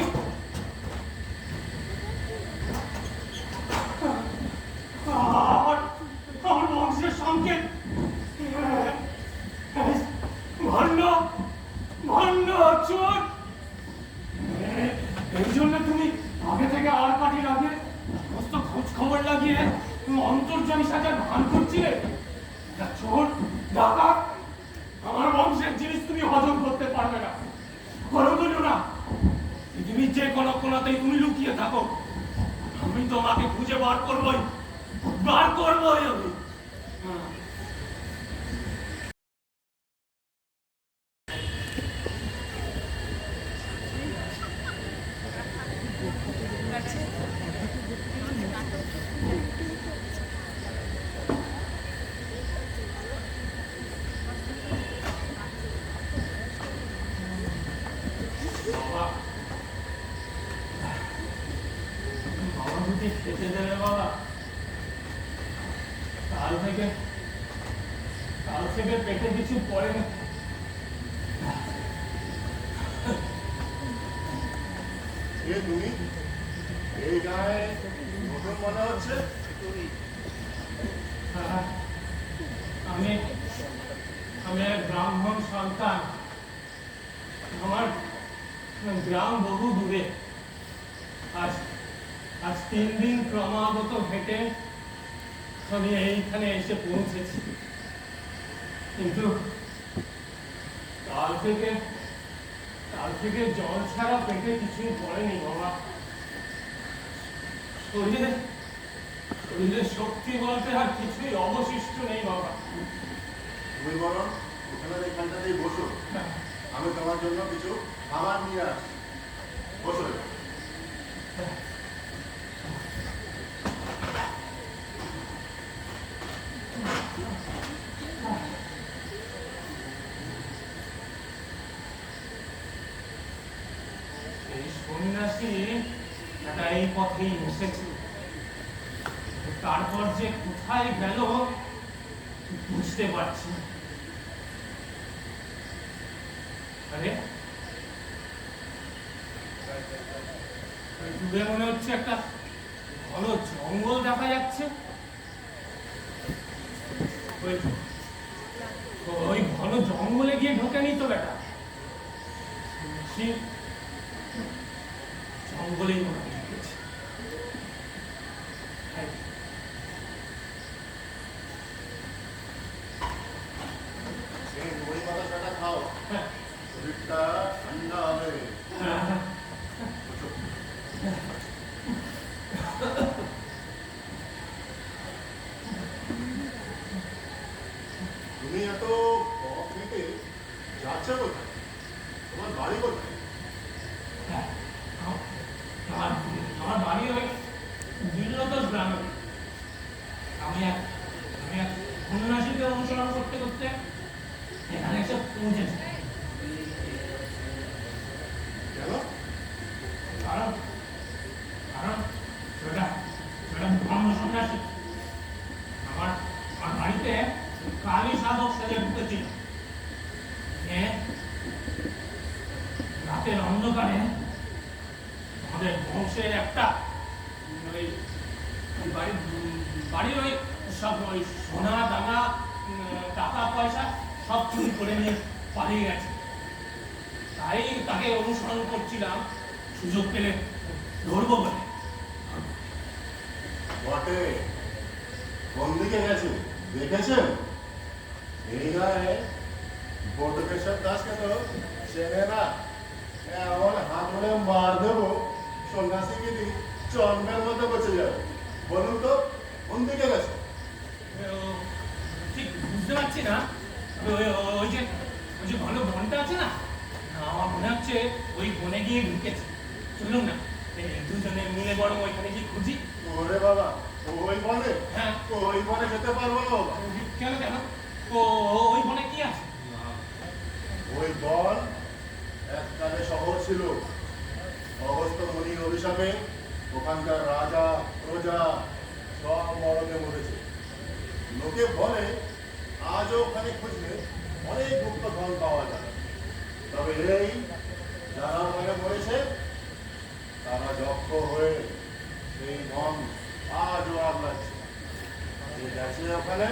আমার বংশের সংকেত ভণ্ড ভণ্ড চোর। এই জন্য তুমি আগে থেকে আর কাটির আগে সমস্ত খোঁজ খবর লাগিয়ে অন্তর্জামী সাজার ভান করছিলে। চোর ডাকাত আমার বংশের জিনিস তুমি হজম করতে পারবে না। করো বলো না, পৃথিবীর যে কোনো কোনাতেই তুমি লুকিয়ে থাকো, আমি তোমাকে খুঁজে বার করবই আমি। বাবা, বাবা দুটি খেতে দেবে বাবা। কাল থেকে পেটে কিছু পড়ে না। এ তুমি এই গায়ে নতুন মনে হচ্ছে। আমি এক ব্রাহ্মণ সন্তান। আমার গ্রাম বহু দূরে। আজ 3 দিন ক্রমাগত হেঁটে আমি এইখানে এসে পৌঁছেছি, কিন্তু কাল থেকে জল ছাড়া পেটে কিছুই পড়েনি বাবা। শরীরে শক্তি বলতে আর কিছুই অবশিষ্ট নেই বাবা। তুমি বরং ওখানে এখানটাতেই বসো, আমি তোমার জন্য কিছু খাবার নিয়ে আসি। বসো। এই সন্ন্যাসী একটা এই পথেই এসেছে, তারপর যে কোথায় গেল বুঝতে পারছি না। আরে দূরে মনে হচ্ছে একটা ঘন জঙ্গল দেখা যাচ্ছে। ওই ঘন জঙ্গলে গিয়ে ঢোকে নি তো বেটা, জঙ্গলেই মনে হয় ঢুকেছে। এই দই বাতাসাটা খাও, হ্যাঁ, শরীরটা ঠান্ডা হবে। হ্যাঁ। বসো। তুমি এত পথ হেঁটে যাচ্ছ কোথায়? তোমার বাড়ি কোথায়? আমার বাড়ি ওই দিল্লতোষ গ্রামে। আমি এক সন্ন্যাসীকে অনুসরণ করতে করতে এখানে এসে পৌঁছেছি। কেন? কারণ সেটা ব্রহ্ম সন্ন্যাসী আমার বাড়িতে কালী সাধক সেজে ঢুকেছিল। রাতের অন্ধকারে আমাদের বংশের একটা বাড়ির ওই সব ওই সোনা দানা টাকা পয়সা সব চুরি করে নিয়ে পালিয়ে গেছে। তাই তাকে অনুসরণ করছিলাম, সুযোগ পেলে ধরবো বলে। বটে, কোন দিকে গেছে দেখেছেন? এই গায়ে বটকেশ্বর দাসকে তো চেনে না। এমন হাতুড়ে মার দেবো সন্ন্যাসী গিরি চন্দ্রের মধ্যে বসে যাবে। বলুন তো কোন দিকে গেছে? ঠিক বুঝতে পারছি না। ওই যে ঘন বনটা আছে না, আমার মনে হচ্ছে ওই বনে গিয়ে ঢুকেছে। চলুন না দুজনে মিলে বরং ওইখানে গিয়ে খুঁজি। ওরে বাবা, ওই বনে? হ্যাঁ। ওই বনে যেতে পারবো না বাবা। কেন ওই বনে কি আছে? ওই বন এককালে শহর ছিল। অগস্ত্য মুনির অভিশাপে ওখানকার রাজা প্রজা সব মরণে মরেছে। লোকে বলে আজও ওখানে খুঁজলে অনেক গুপ্ত ধন পাওয়া যায়। তবে এই যারা ওখানে মরেছে তারা যক্ষ হয়ে সেই ধন আজও আগলাচ্ছে। যে গেছে ওখানে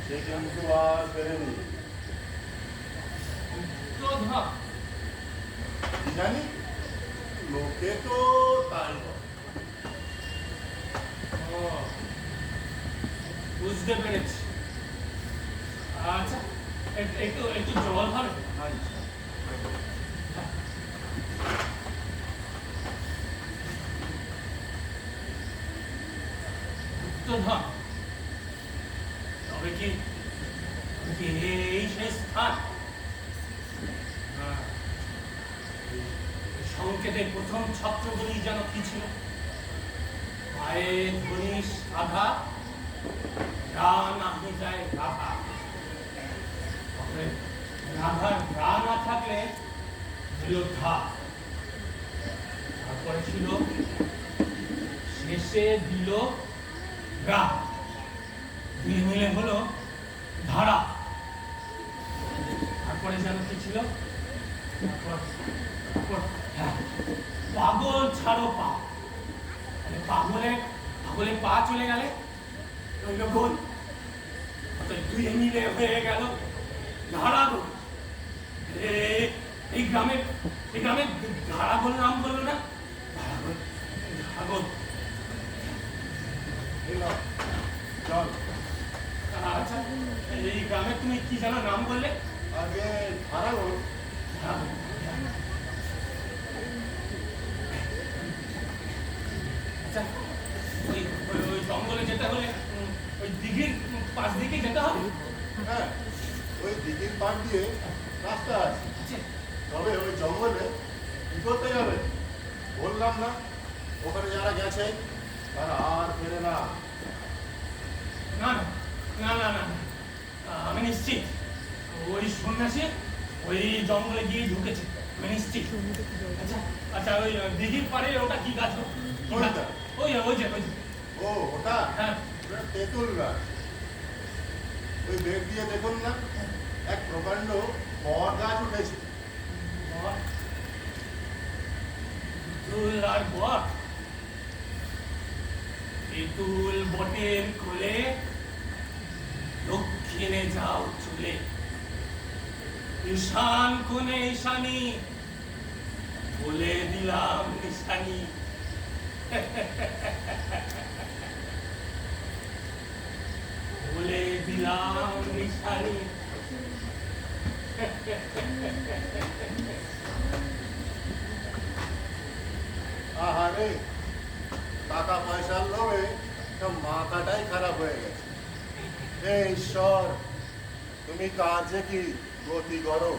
সে কিন্তু আর ফেরেনি। কি জানি, লোকে তো তাই বলে। বুঝতে পেরেছি। আচ্ছা, একটু একটু জল হবে? গুপ্তধন, তবে কি এই সেই স্থান? সংকেতের প্রথম ছত্রগুলি যেন কি ছিল? পায়ে ধনিস আঘা, প্রাণ আহি যায় রাধা। রাধার গা না থাকলে ছিল ধা, তারপরে ছিল শেষে দিল রা, দুই মিলে হলো ধারা। তারপরে যেন কি ছিল? হ্যাঁ, পাগল ছাড়ো পা। পাগলে পা চলে গেলে রইল গোল, দুই মিলে হয়ে গেল ধারা গোল। এই গ্রামের ধারা গোল নাম বললো না? ধারা গোল। চল আচ্ছা, এই গ্রামে তুমি কি যেন নাম বললে? আগে ধারা গোল। আচ্ছা, ওই জঙ্গলে যেতে হলে ওই দিঘির পাশ দিকে যেতে হবে? হ্যাঁ, ওই দিঘির পাশ দিয়ে রাস্তা আছে, আচ্ছা, তবে ওই জঙ্গলে কি করতে যাবে বললাম না, ওখানে যারা গেছে তারা আর ফেরে না। না না না না না, আমি নিশ্চিত ওই সন্ন্যাসী ওই জঙ্গলে গিয়ে ঢুকেছে, আমি নিশ্চিত। আচ্ছা আচ্ছা, ওই দিঘির পাড়ে ওটা কি গাছ? কোনটা? ওই ওই যে ও ওটা হ্যাঁ, ওটা তেঁতুল গাছ। ওই বেগ দিয়ে দেখুন না, এক প্রকাণ্ড বট গাছ উঠেছে। তেঁতুল আর বট, তেঁতুল বটের কোলে দক্ষিণে যাও চলে, ঈশান কোণে ঈশানী, বলে দিলাম নিশানি। বলে দিলাম নিশানি। আহারে, টাকা পয়সার লোভে সব মাথাটাই খারাপ হয়ে গেছে। হে ঈশ্বর, তুমি কাজে কি গতি করো।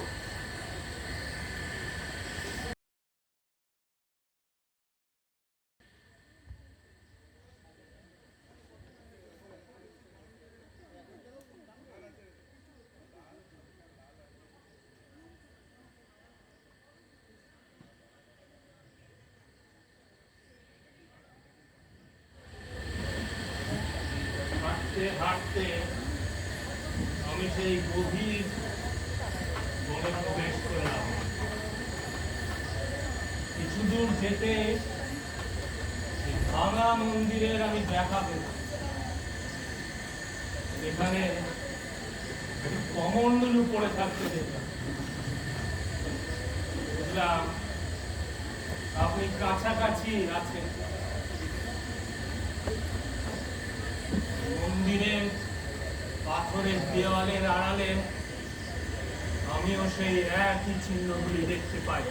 হাঁটতে হাঁটতে আমি সেই গভীর বনে প্রবেশ করলাম। কিছু দূর যেতে সেই ভাঙা মন্দিরের আমি দেখা পেলাম। এখানে কমণ্ডলু পড়ে থাকতে দেখলাম। বুঝলাম আপনি কাছাকাছি আছেন। মন্দিরের পাথরের দেওয়ালের আড়ালে আমিও সেই একই চিহ্নগুলি দেখতে পাই,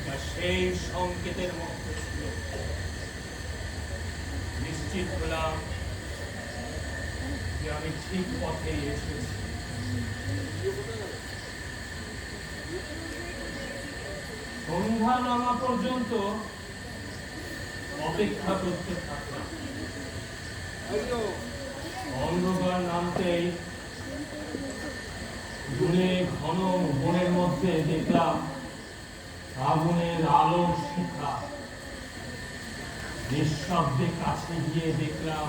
যা সেই সংকেতের মধ্যে ছিল। নিশ্চিত হলাম যে আমি ঠিক পথে এসেছি। সন্ধ্যা নামা পর্যন্ত অপেক্ষা করতে থাকলাম। অন্ধকার নামতেই দূরে ঘন বনের মধ্যে দেখলাম আগুনের আলোর শিখা। নিঃশব্দে কাছে গিয়ে দেখলাম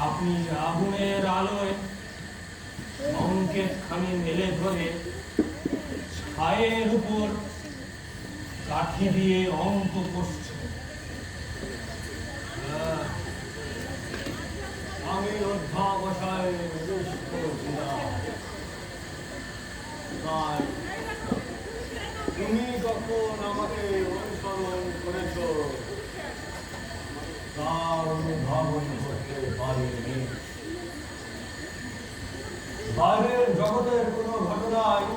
আপনি আগুনের আলোয় সংকেত খানি মেলে ধরে ছায়ের উপর কাঠি দিয়ে অঙ্ক করছে। আমি অধ্যাবসায় দুষ্ট ছিলাম। তাই তুমি যখন আমাকে অনুসরণ করেছ তা অনুধাবন করতে পারিনি। বাইরের জগতের কোনো ঘটনায়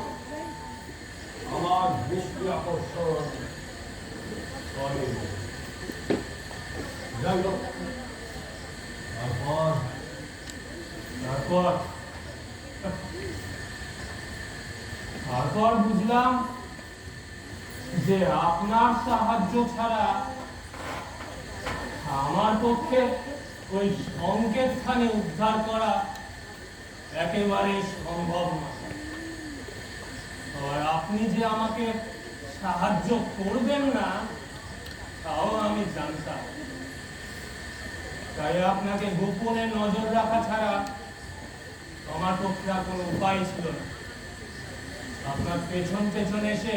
আমার দৃষ্টি আকর্ষণ করে। যাই হোক, তারপর তারপর তারপর বুঝলাম যে আপনার সাহায্য ছাড়া আমার পক্ষে ওই সংকেত স্থানে উদ্ধার করা একেবারে সম্ভব নয়। আর আপনি যে আমাকে সাহায্য করবেন না তাও আমি জানতাম। তাই আপনাকে গোপনে নজর রাখা ছাড়া আমার পক্ষে আর কোনো উপায় ছিল না। আপনার পেছন পেছন এসে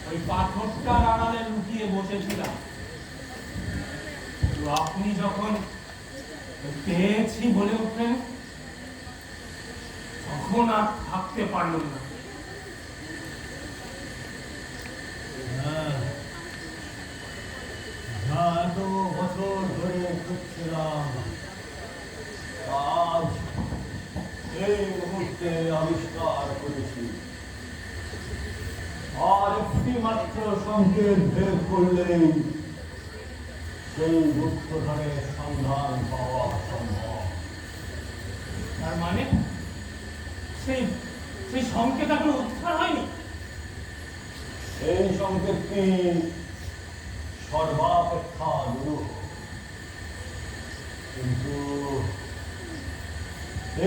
ওই পাথরটার আড়ালে লুকিয়ে বসেছিলাম। তো আপনি যখন পেয়েছি বলে উঠলেন তখন আর থাকতে পারলাম না। এত বছর ধরে খুঁজছিলাম, আজ এই মুহূর্তে আবিষ্কার করেছি। আর একটি মাত্র সংকেত ভেদ করলেই সেই গুপ্তধনের সন্ধান পাওয়া সম্ভব। তার মানে সেই সেই সংকেত এখনো উদ্ধার হয়নি? এই সংকেতটি সর্বাপেক্ষা দুরূহ, কিন্তু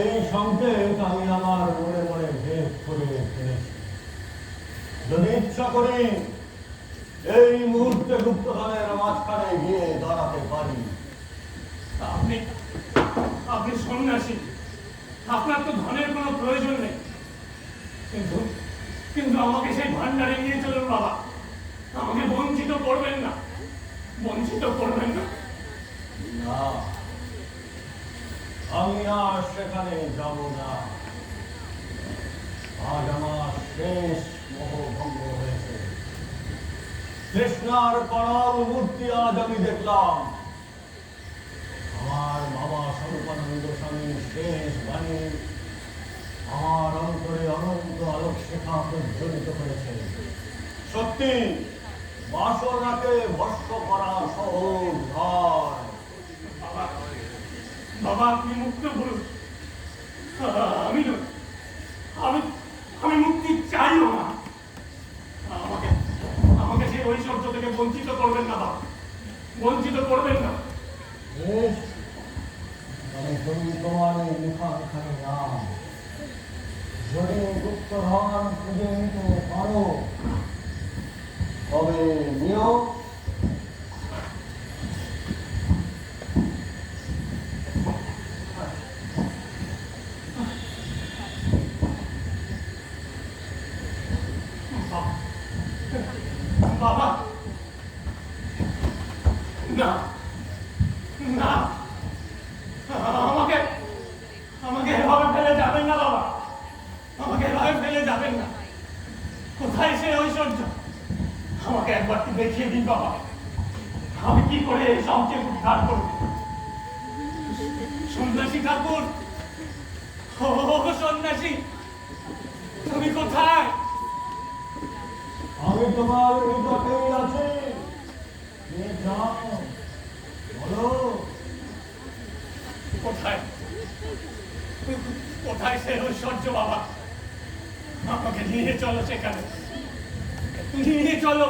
এই সংকেত আমি আমার মনে মনে ভেদ করে ফেলেছি। যদি ইচ্ছা করি এই মুহূর্তে গুপ্তধনের মাঝখানে গিয়ে দাঁড়াতে পারি। আপনি আপনি সন্ন্যাসী, আপনার তো ধনের কোনো প্রয়োজন নেই, কিন্তু কিন্তু আমাকে সেই ভান্ডারে নিয়ে চলুন বাবা। আমাকে বঞ্চিত করবেন না, বঞ্চিত করবেন না। না, আমি আর সেখানে যাব না। আজ আমার শেষ মোহভঙ্গ হয়েছে। কৃষ্ণার করাল মূর্তি আজ আমি দেখলাম। আমার বাবা স্বরূপানন্দ স্বামীর শেষ বাণী আমার অন্তরে অনন্ত আলোক শেখা প্রজ্বলিত করেছে। সত্যি বাসনাকে ভস্ম করা সহজ নয়। বাবা, বাবা আপনি মুক্ত বলুন। আমি নই, আমি আমি মুক্তি চাইও না। আমাকে আমাকে সেই ঐশ্বর্য থেকে বঞ্চিত করবেন না বাবা, বঞ্চিত করবেন না। বেশ, তবে তুমি তোমার এই মুখাখানি নাম যদি গুপ্তধন খুঁজে নিতে পারো তবে নিও। বাবা না, না, আমাকে আমাকে এভাবে ফেলে যাবেন না বাবা, আমাকে এভাবে ফেলে যাবেন না। কোথায় সে ঐশ্বর্য আমাকে একবার কি দেখিয়ে দিন বাবা। আমি কি করে এই সংকেত উদ্ধার করব? সন্ন্যাসী ঠাকুর, ও সন্ন্যাসী, তুমি কোথায়? আমি তোমার নিকটেই আছি, নিয়ে যাও, বলো কোথায় কোথায় সে ঐশ্বর্য বাবা? আমাকে নিয়ে চলো সেখানে, নিয়ে চলো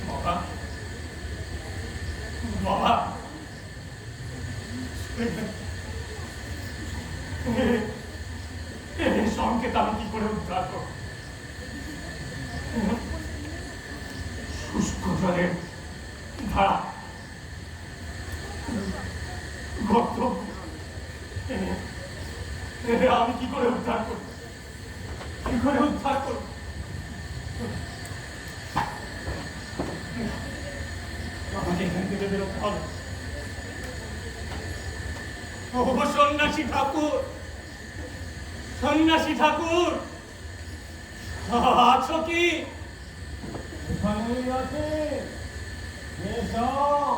বাবা। বাবা এই সংকেত আমি কি করে উদ্ধার করব? শুষ্ক জলের ধারা, গর্ত, আমি কি করে উদ্ধার করব? কি করে উদ্ধার করব? আমাকে এখান থেকে বেরোতে হবে। ও সন্ন্যাসী ঠাকুর, সন্ন্যাসী ঠাকুর, আছো কি? এখানেই আছে, নিয়ে যাও।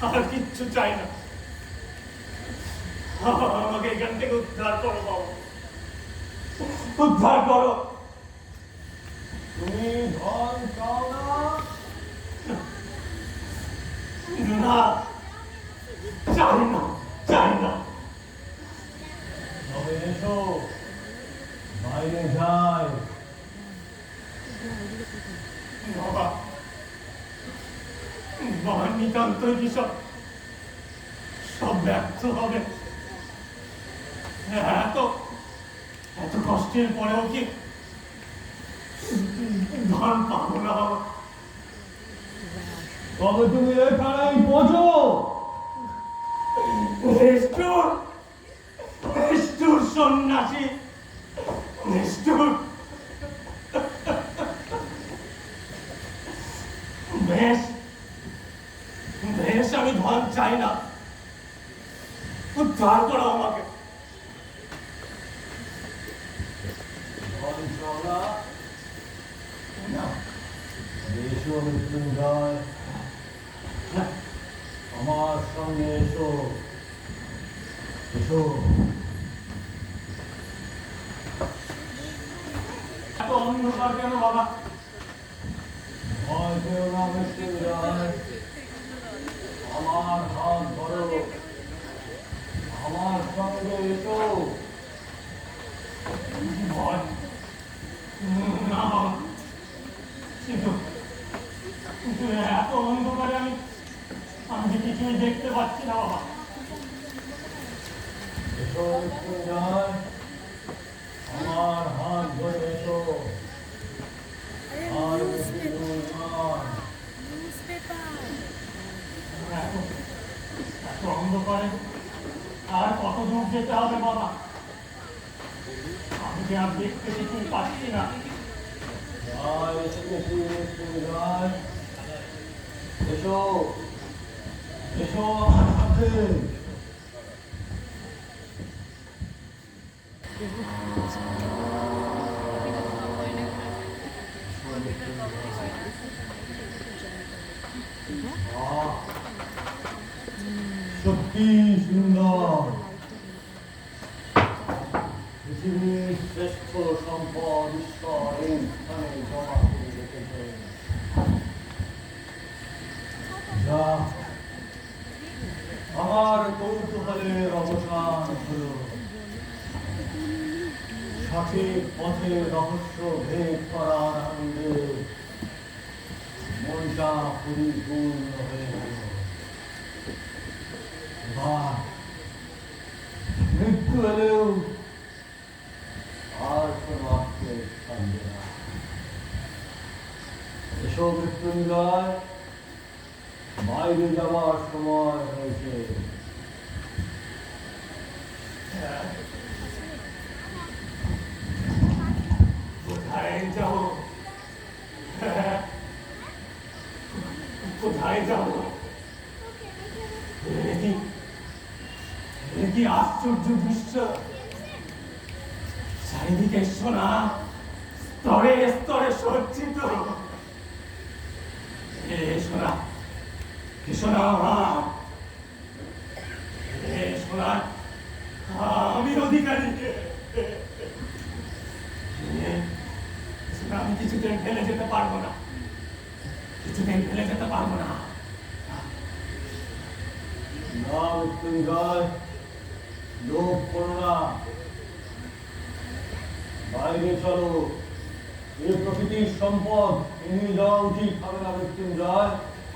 আর কিচ্ছু চাই না। আমাকে এখান থেকে উদ্ধার করো বাবা, উদ্ধার করো। তুমি ধন চাও না? না, চাই না, চাই না। তবে এসো, বাইরে যাই। বাবা, বাবা নিতান্তই কি সব ব্যর্থ হবে? এত এত কষ্টের পরেও কি ধন পাবো না বাবা? তবে তুমি এখানেই বোঝো। নিষ্ঠুর, নিষ্ঠুর সন্ন্যাসী, নিষ্ঠুর। বেশ বেশ, আমি ধন চাই না, উদ্ধার করো আমাকে। ধন চাও না? না, এসো মৃত্যুঞ্জয়, আমার সঙ্গে এসো, এসো। এত অন্ধকার কেন বাবা? ভয় পেও না মৃত্যুঞ্জয়, আমার হাত ধরো, আমার সঙ্গে এসো। ভয়? না বাবা, কিন্তু কিন্তু এত অন্ধকারে আমি কিছুই দেখতে পাচ্ছি না বাবা। এসো মৃত্যুঞ্জয়, আমার হাত ধরে এসো। আর বেশি দূর নয়। এত এত অন্ধকারে আর কত দূর যেতে হবে বাবা? আমি যে আর দেখতে কিছুই পাচ্ছি না। আর এসে গেছি মৃত্যুঞ্জয়, এসো, এসো আমার সাথে। আহ, সত্যি সুন্দর। পৃথিবীর শ্রেষ্ঠ সম্পদ ঈশ্বর এই স্থানে জমা করে রেখেছেন। যা, আমার কৌতূহলের অবসান হলো। সঠিক পথের রহস্য ভেদ করার আনন্দে মনটা পরিপূর্ণ হয়ে গেল। এবার মৃত্যু এলেও আর কোনো আক্ষেপ থাকবে না। এসো মৃত্যুঞ্জয়, বাইরে যাওয়ার সময় হয়েছে। কোথায় যাবো? কোথায় যাবো? কি আশ্চর্য দৃশ্য! চারিদিকে সোনা স্তরে স্তরে সজ্জিত। এ সোনা, এ সোনা আমার, এ সোনা আমি অধিকারী। আমি কিছুতেই ফেলে যেতে পারবো না, কিছুতেই ফেলে যেতে পারবো না। না মৃত্যুঞ্জয়, লোভ করো না, বাইরে চলো। এই প্রকৃতির সম্পদ এড়িয়ে যাওয়া উচিত হবে না মৃত্যুঞ্জয়।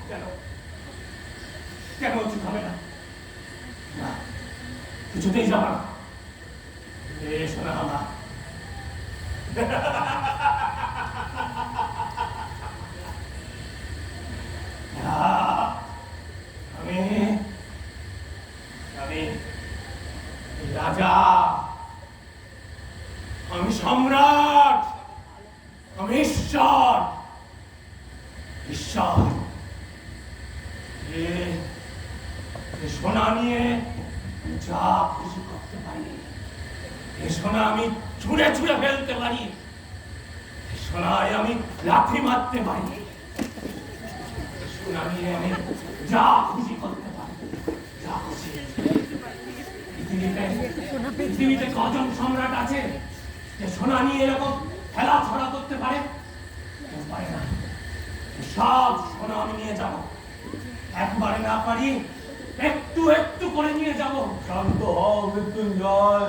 কেন কেন উচিত হবে না? না, কিছুতেই যাবো না। এ শোনা আমার, আমি আমি রাজা, আমি সম্রাট, আমি ঈশ্বর। ঈশ্বর এ সোনা নিয়ে যা খুশি করতে পারি, এ সোনা আমি ছুঁড়ে ছুঁড়ে ফেলতে পারি, এ সোনায় আমি লাথি মারতে পারি, এ সোনা নিয়ে আমি যা খুশি করতে পারি। পৃথিবীতে কজন সম্রাট আছে যে সোনা নিয়ে এরকম খেলা ছড়া করতে পারে? কেউ পারে না। সব সোনা আমি নিয়ে যাব, একবারে না পারি একটু একটু করে নিয়ে যাব। শান্ত হও মৃত্যুঞ্জয়,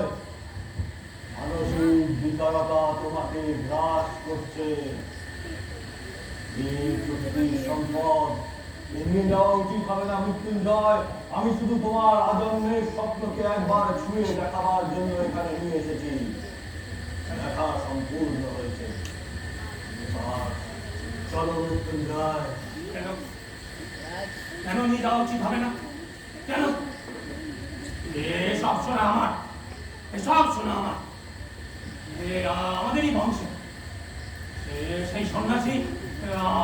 মানসিক বিকলতা তোমাকে গ্রাস করছে। এই প্রকৃতির সম্পদ এগিয়ে যাওয়া উচিত হবে না মৃত্যুঞ্জয়। আমি শুধু তোমার আজন্মের স্বপ্নকে একবার ছুঁয়ে দেখাবার জন্য এখানে নিয়ে এসেছি। দেখা সম্পূর্ণ হয়েছে। এবার চলো মৃত্যুঞ্জয়। কেন কেন নিয়ে যাওয়া উচিত হবে না? কেন? এসব শোনা আমার, এসব শোনা আমার, আমাদেরই বংশে। সেই সন্ন্যাসী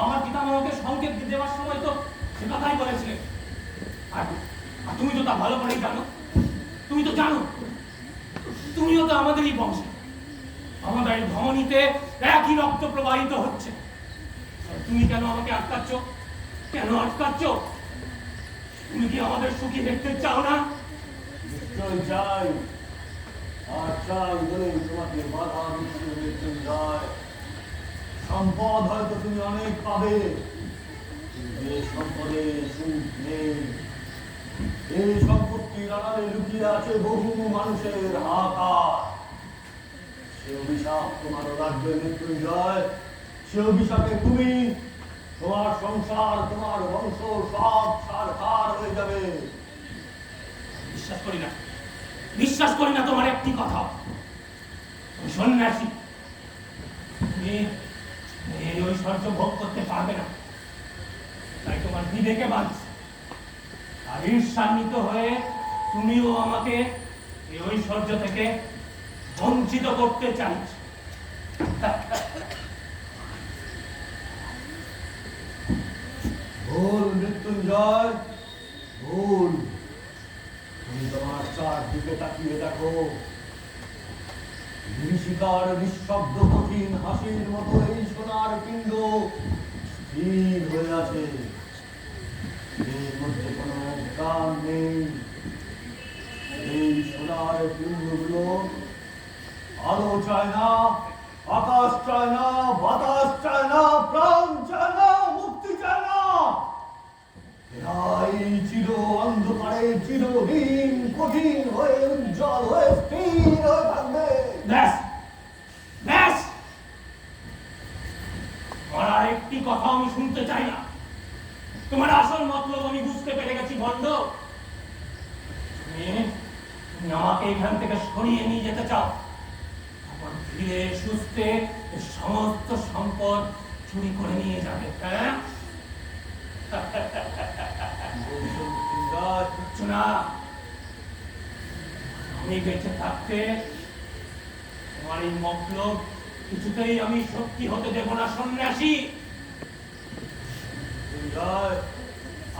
আমার পিতামহকে সংকেত দেওয়ার সময় তো সে কথাই বলেছিলেন। আর তুমি তো তা ভালো করেই জানো। তুমি তো জানো তুমিও তো আমাদেরই বংশে। আমাদের ধমনীতে একই রক্ত প্রবাহিত হচ্ছে। তুমি কেন আমাকে আটকাচ্ছ? কেন আটকাচ্ছ? তুমি কি আমাদের সুখী দেখতে চাও না? নিশ্চয় চাই, আর চাই বলেই তোমাকে বাধা দিচ্ছি মৃত্যুঞ্জয়। সম্পদ হয়তো তুমি অনেক পাবে, যে সম্পদে সুখ নেই। এই সম্পত্তির আড়ালে লুকিয়ে আছে বহু মানুষের হাহাকার। সে অভিশাপ তোমারও লাগবে মৃত্যুঞ্জয়। সে অভিশাপে তুমি, তোমার সংসার, তোমার বংশ সব ছারখার হয়ে যাবে। বিশ্বাস করি না, বিশ্বাস করি না তোমার একটি কথা। তুমি সন্ন্যাসী, তুমি এই ঐশ্বর্য ভোগ করতে পারবে না, তাই তোমার বিবেকে বাঁধছে। আর ঈর্ষান্বিত হয়ে তুমিও আমাকে এই ঐশ্বর্য থেকে বঞ্চিত করতে চাইছ। ভুল মৃত্যুঞ্জয়, ভুল। তুমি তোমার চারদিকে তাকিয়ে দেখো। ঋষিকার নিঃশব্দ কঠিন হাসির মতো এই সোনার পিণ্ড স্থির হয়ে আছে। এর মধ্যে কোনো প্রাণ নেই। এই সোনার পিণ্ডগুলো আলো চায় না, আকাশ চায় না, বাতাস চায় না, প্রাণ চায় না, মুক্তি চায় না। এরা এই চির অন্ধকারে চিরহীন কঠিন হয়ে উজ্জ্বল হয়ে স্থির হয়ে থাকবে। ব্যাস ব্যাস, আর আরেকটি কথা আমি শুনতে চাই না। তোমার আসল মতলব আমি বুঝতে পেরে গেছি ভণ্ড। তুমি আমাকে এখান থেকে সরিয়ে নিয়ে যেতে চাও, তখন ফিরে সুস্থে সমস্ত সম্পদ চুরি করে নিয়ে যাবে। হ্যাঁ, বুঝছো না? আমি বেঁচে থাকতে তোমার এই মতলব কিছুতেই আমি সত্যি হতে দেব না সন্ন্যাসী।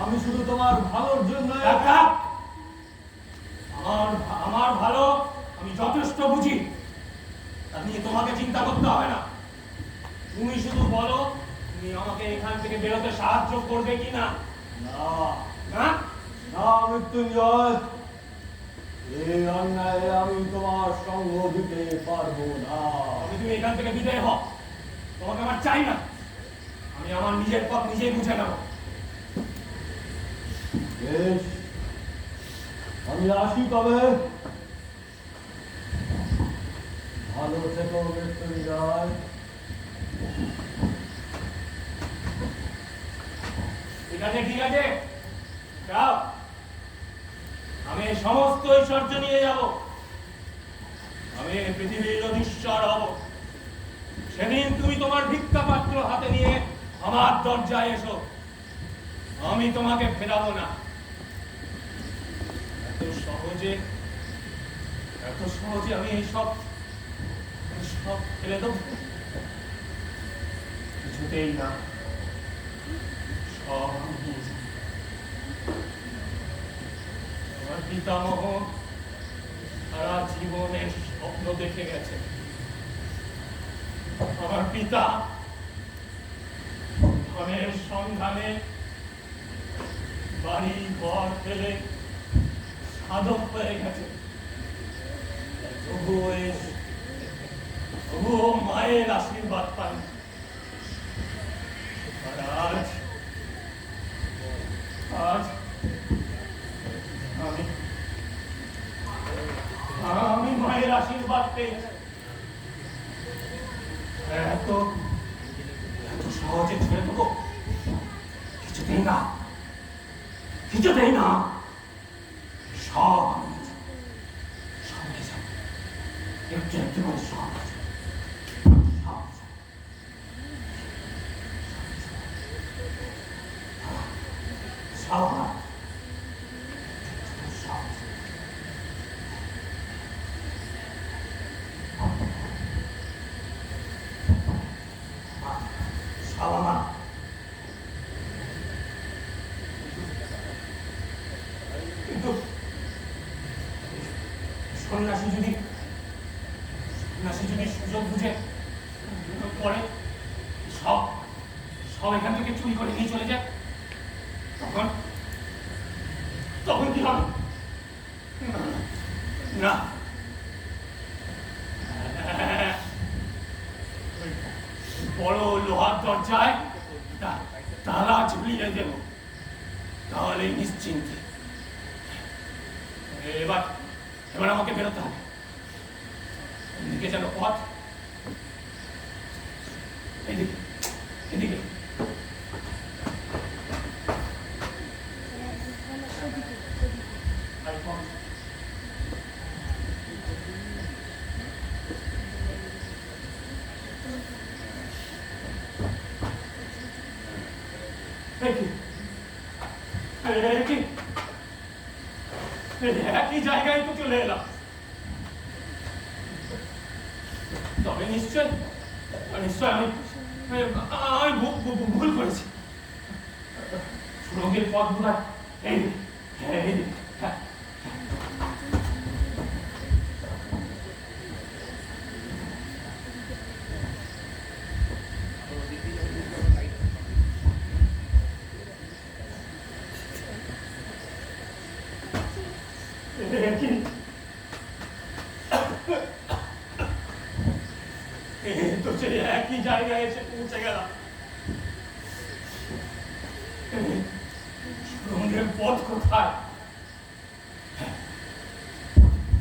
আমি শুধু তোমার ভালোর জন্য আমার ভালো আমি যথেষ্ট বুঝি, তা নিয়ে তোমাকে চিন্তা করতে হবে না। তুমি শুধু বলো তুমি আমাকে এখান থেকে বেরোতে সাহায্য করবে কিনা। না না না মৃত্যুঞ্জয়, এই অন্যায় আমি তোমার সঙ্গ দিতে পারবো না। তুমি এখান থেকে বিদায় হও, তোমাকে আমার চাই না। আমি আমার নিজের পথ নিজেই বুঝে নেব। বেশ, আমি আসি তবে। ভালো থেকো মৃত্যুঞ্জয়। ঠিক আছে ঠিক আছে, যাও। আমি সমস্ত ঐশ্বর্য নিয়ে যাব। আমি পৃথিবীর অধীশ্বর হব। সেদিন তুমি তোমার ভিক্ষা পাত্র হাতে নিয়ে আমার দরজায় এসো, আমি তোমাকে ফেরাবো না। এত সহজে আমি এইসব ফেলে দেব? কিছুতেই না। সব আমার পিতামহ সারা জীবনের স্বপ্ন দেখে গেছে। আমার পিতা ধনের সন্ধানে বাড়ি ঘর ফেলে সাধক হয়ে গেছে। তবুও মায়ের আশীর্বাদ পাই। আর আজ আজ আমি আমি মায়ের আশীর্বাদ পেয়েছি। এত এত সহজে ছেড়ে দেবো? কিছুতেই না, কিছুতেই না। সব সব কিছু একটু একটু করে সব সব সব সব আমার। কিন্তু সন্ন্যাসী যদি সুযোগ বুঝে পরে সব সব এখান থেকে চুরি করে নিয়ে চলে যায়, তখন তখন কি হবে? না, বড় লোহার দরজায় তালা ঝুলিয়ে দেব, তাহলে নিশ্চিন্তে। এবার আমাকে বেরোতে হবে। এদিকে যেন পথ, এদিকে এদিকে। একই জায়গায় তো চলে এলাম। তবে নিশ্চয় নিশ্চয় আমি ভুল করেছি। সুরঙ্গের পথ গুলা এই তো সে একই জায়গায় এসে পৌঁছে গেলাম। সুরঙ্গের পথ কোথায়?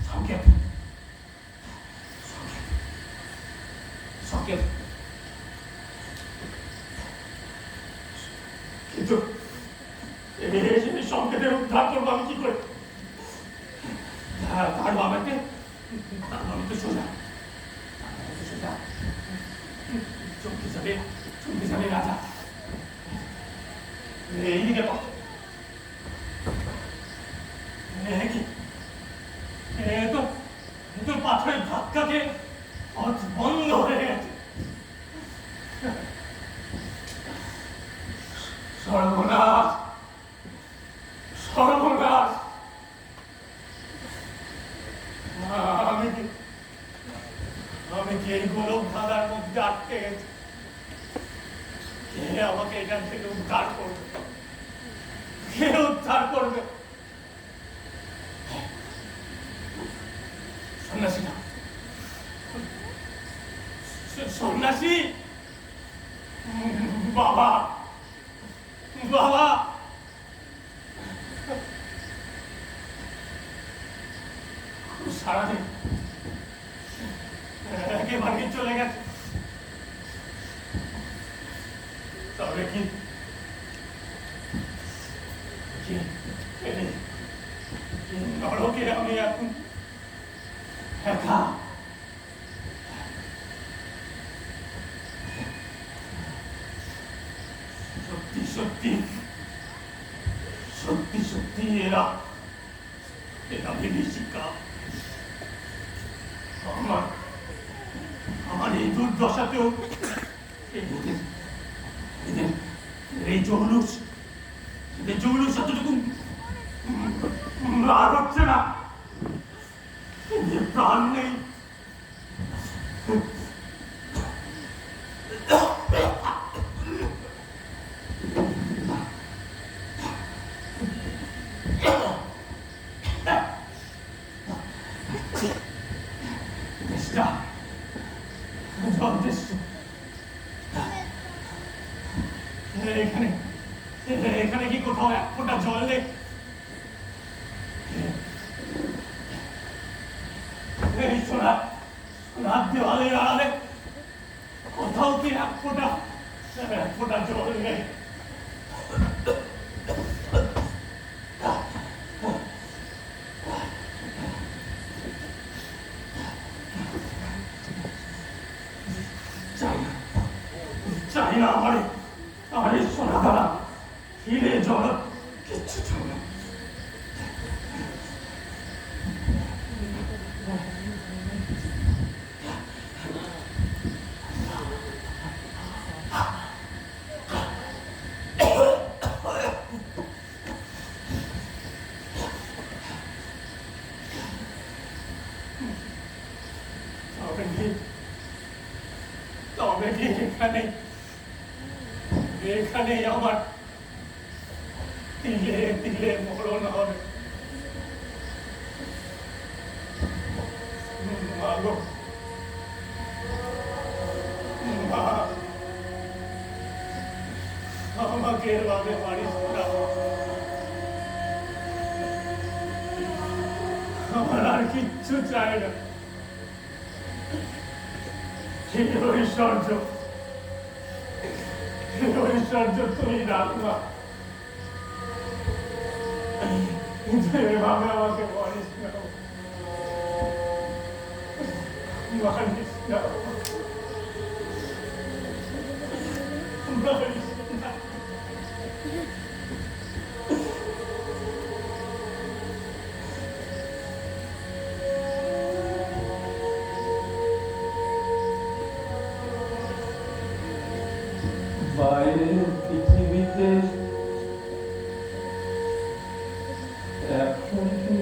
সংকেত সংকেত, কিন্তু সংকেতের উদ্ধার করবো আমি কি করে? তার বাবাকে সোজা চমকে যাবে রাজা। এইদিকে তো পাথরের ধাক্কাকে পথ বন্ধ হয়ে গেছে। সর্বনাশ সর্বনাশ! আমি কি এই গোলক ধাঁধার মধ্যে আটকে গেছি? কে আমাকে এখান থেকে উদ্ধার করবে? কে উদ্ধার করবে? সন্ন্যাসী না, সন্ন্যাসী বাবা বাবা! সারাদিন একেবারে চলে গেছে। তবে কি নরকে আমি এখন একা। সত্যি সত্যি সত্যি সত্যি এরা বিভীষিকা। আমার এই দুর্দশাতেও এই জৌলুস এতটুকু আর হচ্ছে না, প্রাণ নেই। এখানে এখানে কি কোথাও এক ফোঁটা জল নেই? এই সোনা রাত দেওয়ালের আড়ালে কোথাও কি এক ফোঁটা জল নেই? চাই না আমার এই সোনা দ্বারা হিরে জল কিচ্ছু চাই না। তবে কি এখানে আমার তিলে তিলে মরণ হবে। মা গো, মা, আমাকে এভাবে মারিস না। আমার আর কিচ্ছু চাই না। ঐশ্বর্য তুমি রাখবা, যেভাবে আমাকে মারিস না, মারিস না, মারিস না। বাইরের পৃথিবীতে এখন কি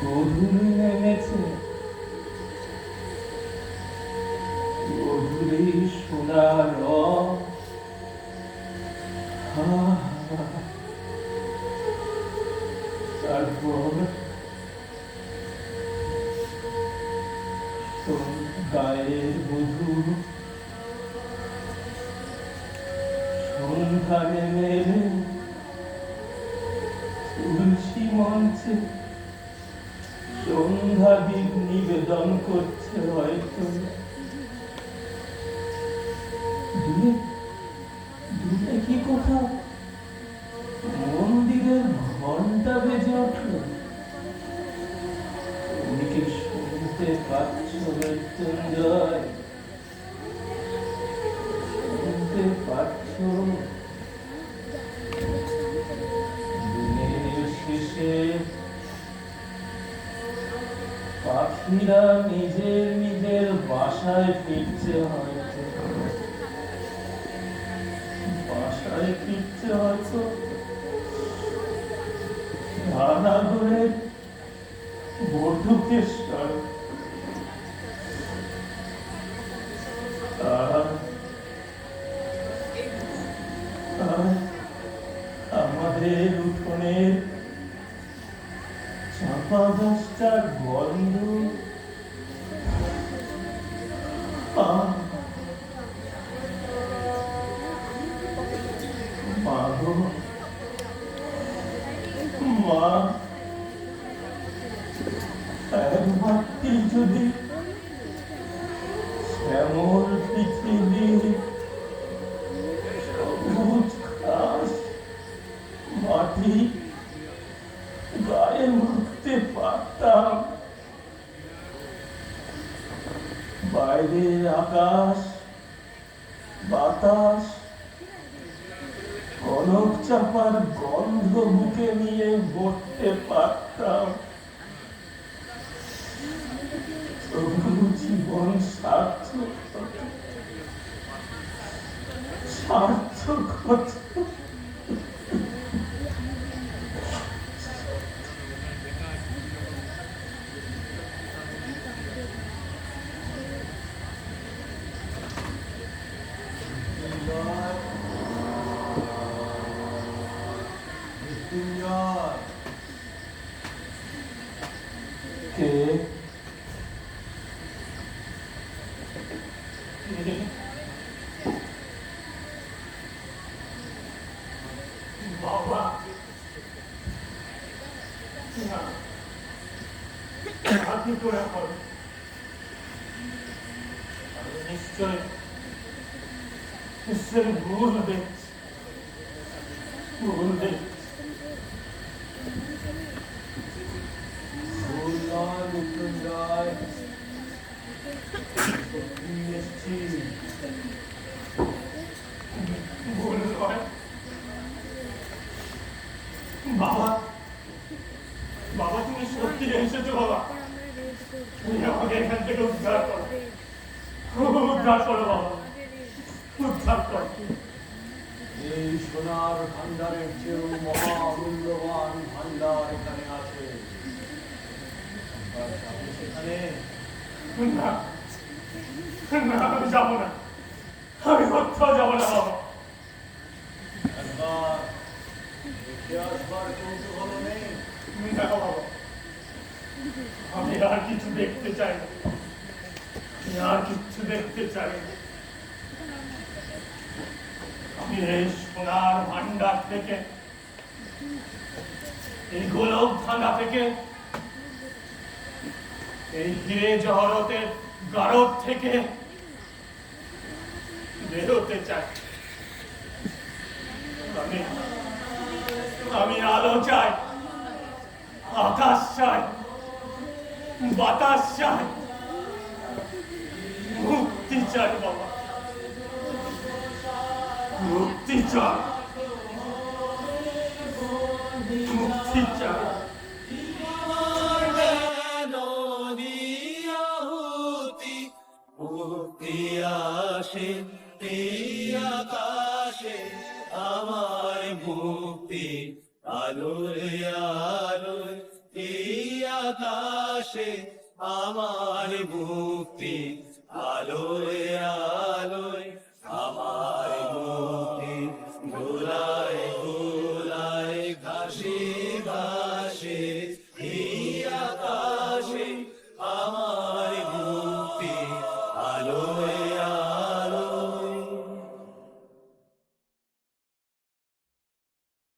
গধূলি নেমেছে? গধূলি সোনার রং, তারপর গায়ের বধূ সন্ধ্যা নেমে তুলসী মঞ্চে সন্ধ্যা দীপ নিবেদন করছে। হয়তো দূরে দূরে কি কোথাও মন্দিরের ঘন্টা বেজে উঠল? তুমি কি শুনতে পাচ্ছ মৃত্যুঞ্জয়? শুনতে পাচ্ছ? দিনের শেষে পাখিরা নিজের নিজের বাসায় ফিরছে। হয়তো বাসায় ফিরছে, হয়তো রানাঘরের বধূকেশ্বর। আমাদের উঠোনের চাপা গাছটার গন্ধ মা, একমাত্র যদি শ্যামল পৃথিবী, সবুজ ঘাস, মাটি গায়ে উঠতে পারতাম। বাইরের আকাশ, বাতাস, কনক চাপার গন্ধ বুকে নিয়ে বসতে পারতাম। তবু জীবন সার্থক হতো। কে? কি করে হবে? আমি নিশ্চয় ভুল দেখছি, ভুল দেখছি। ভুল নয় মৃত্যুঞ্জয়, সত্যি এসছি। ভুল নয়। বাবা, বাবা তুমি সত্যি এসেছো বাবা। তুমি আমাকে এখান থেকে উদ্ধার করো, উদ্ধার করো বাবা, উদ্ধার করো। এই সোনার ভান্ডারের চেয়েও মহামূল্যবান ভান্ডার এখানে আছে। একবার যাবে সেখানে? না, না আমি যাবো না, আমি কোথাও যাবো না বাবা। একবার দেখে আসবার কৌতূহল নেই? না বাবা, আমি আর কিছু দেখতে চাই না, আমি আর কিছু দেখতে চাই না। আমি এই সোনার ভান্ডার থেকে, এই গোলক ধাঁধা থেকে, এই হিরে জহরতের গারদ থেকে বেরোতে চাই। আমি আমি আলো চাই, আকাশ চাই, বাতাস চাই, মুক্তি চাই বাবা, মুক্তি চাই, মুক্তি চাই। মুক্তি আসে এই আকাশে, আমার মুক্তি আলোয় আলোয়, এই আকাশে আমার মুক্তি আলোয় আলোয়, আমার মুক্তি গোলা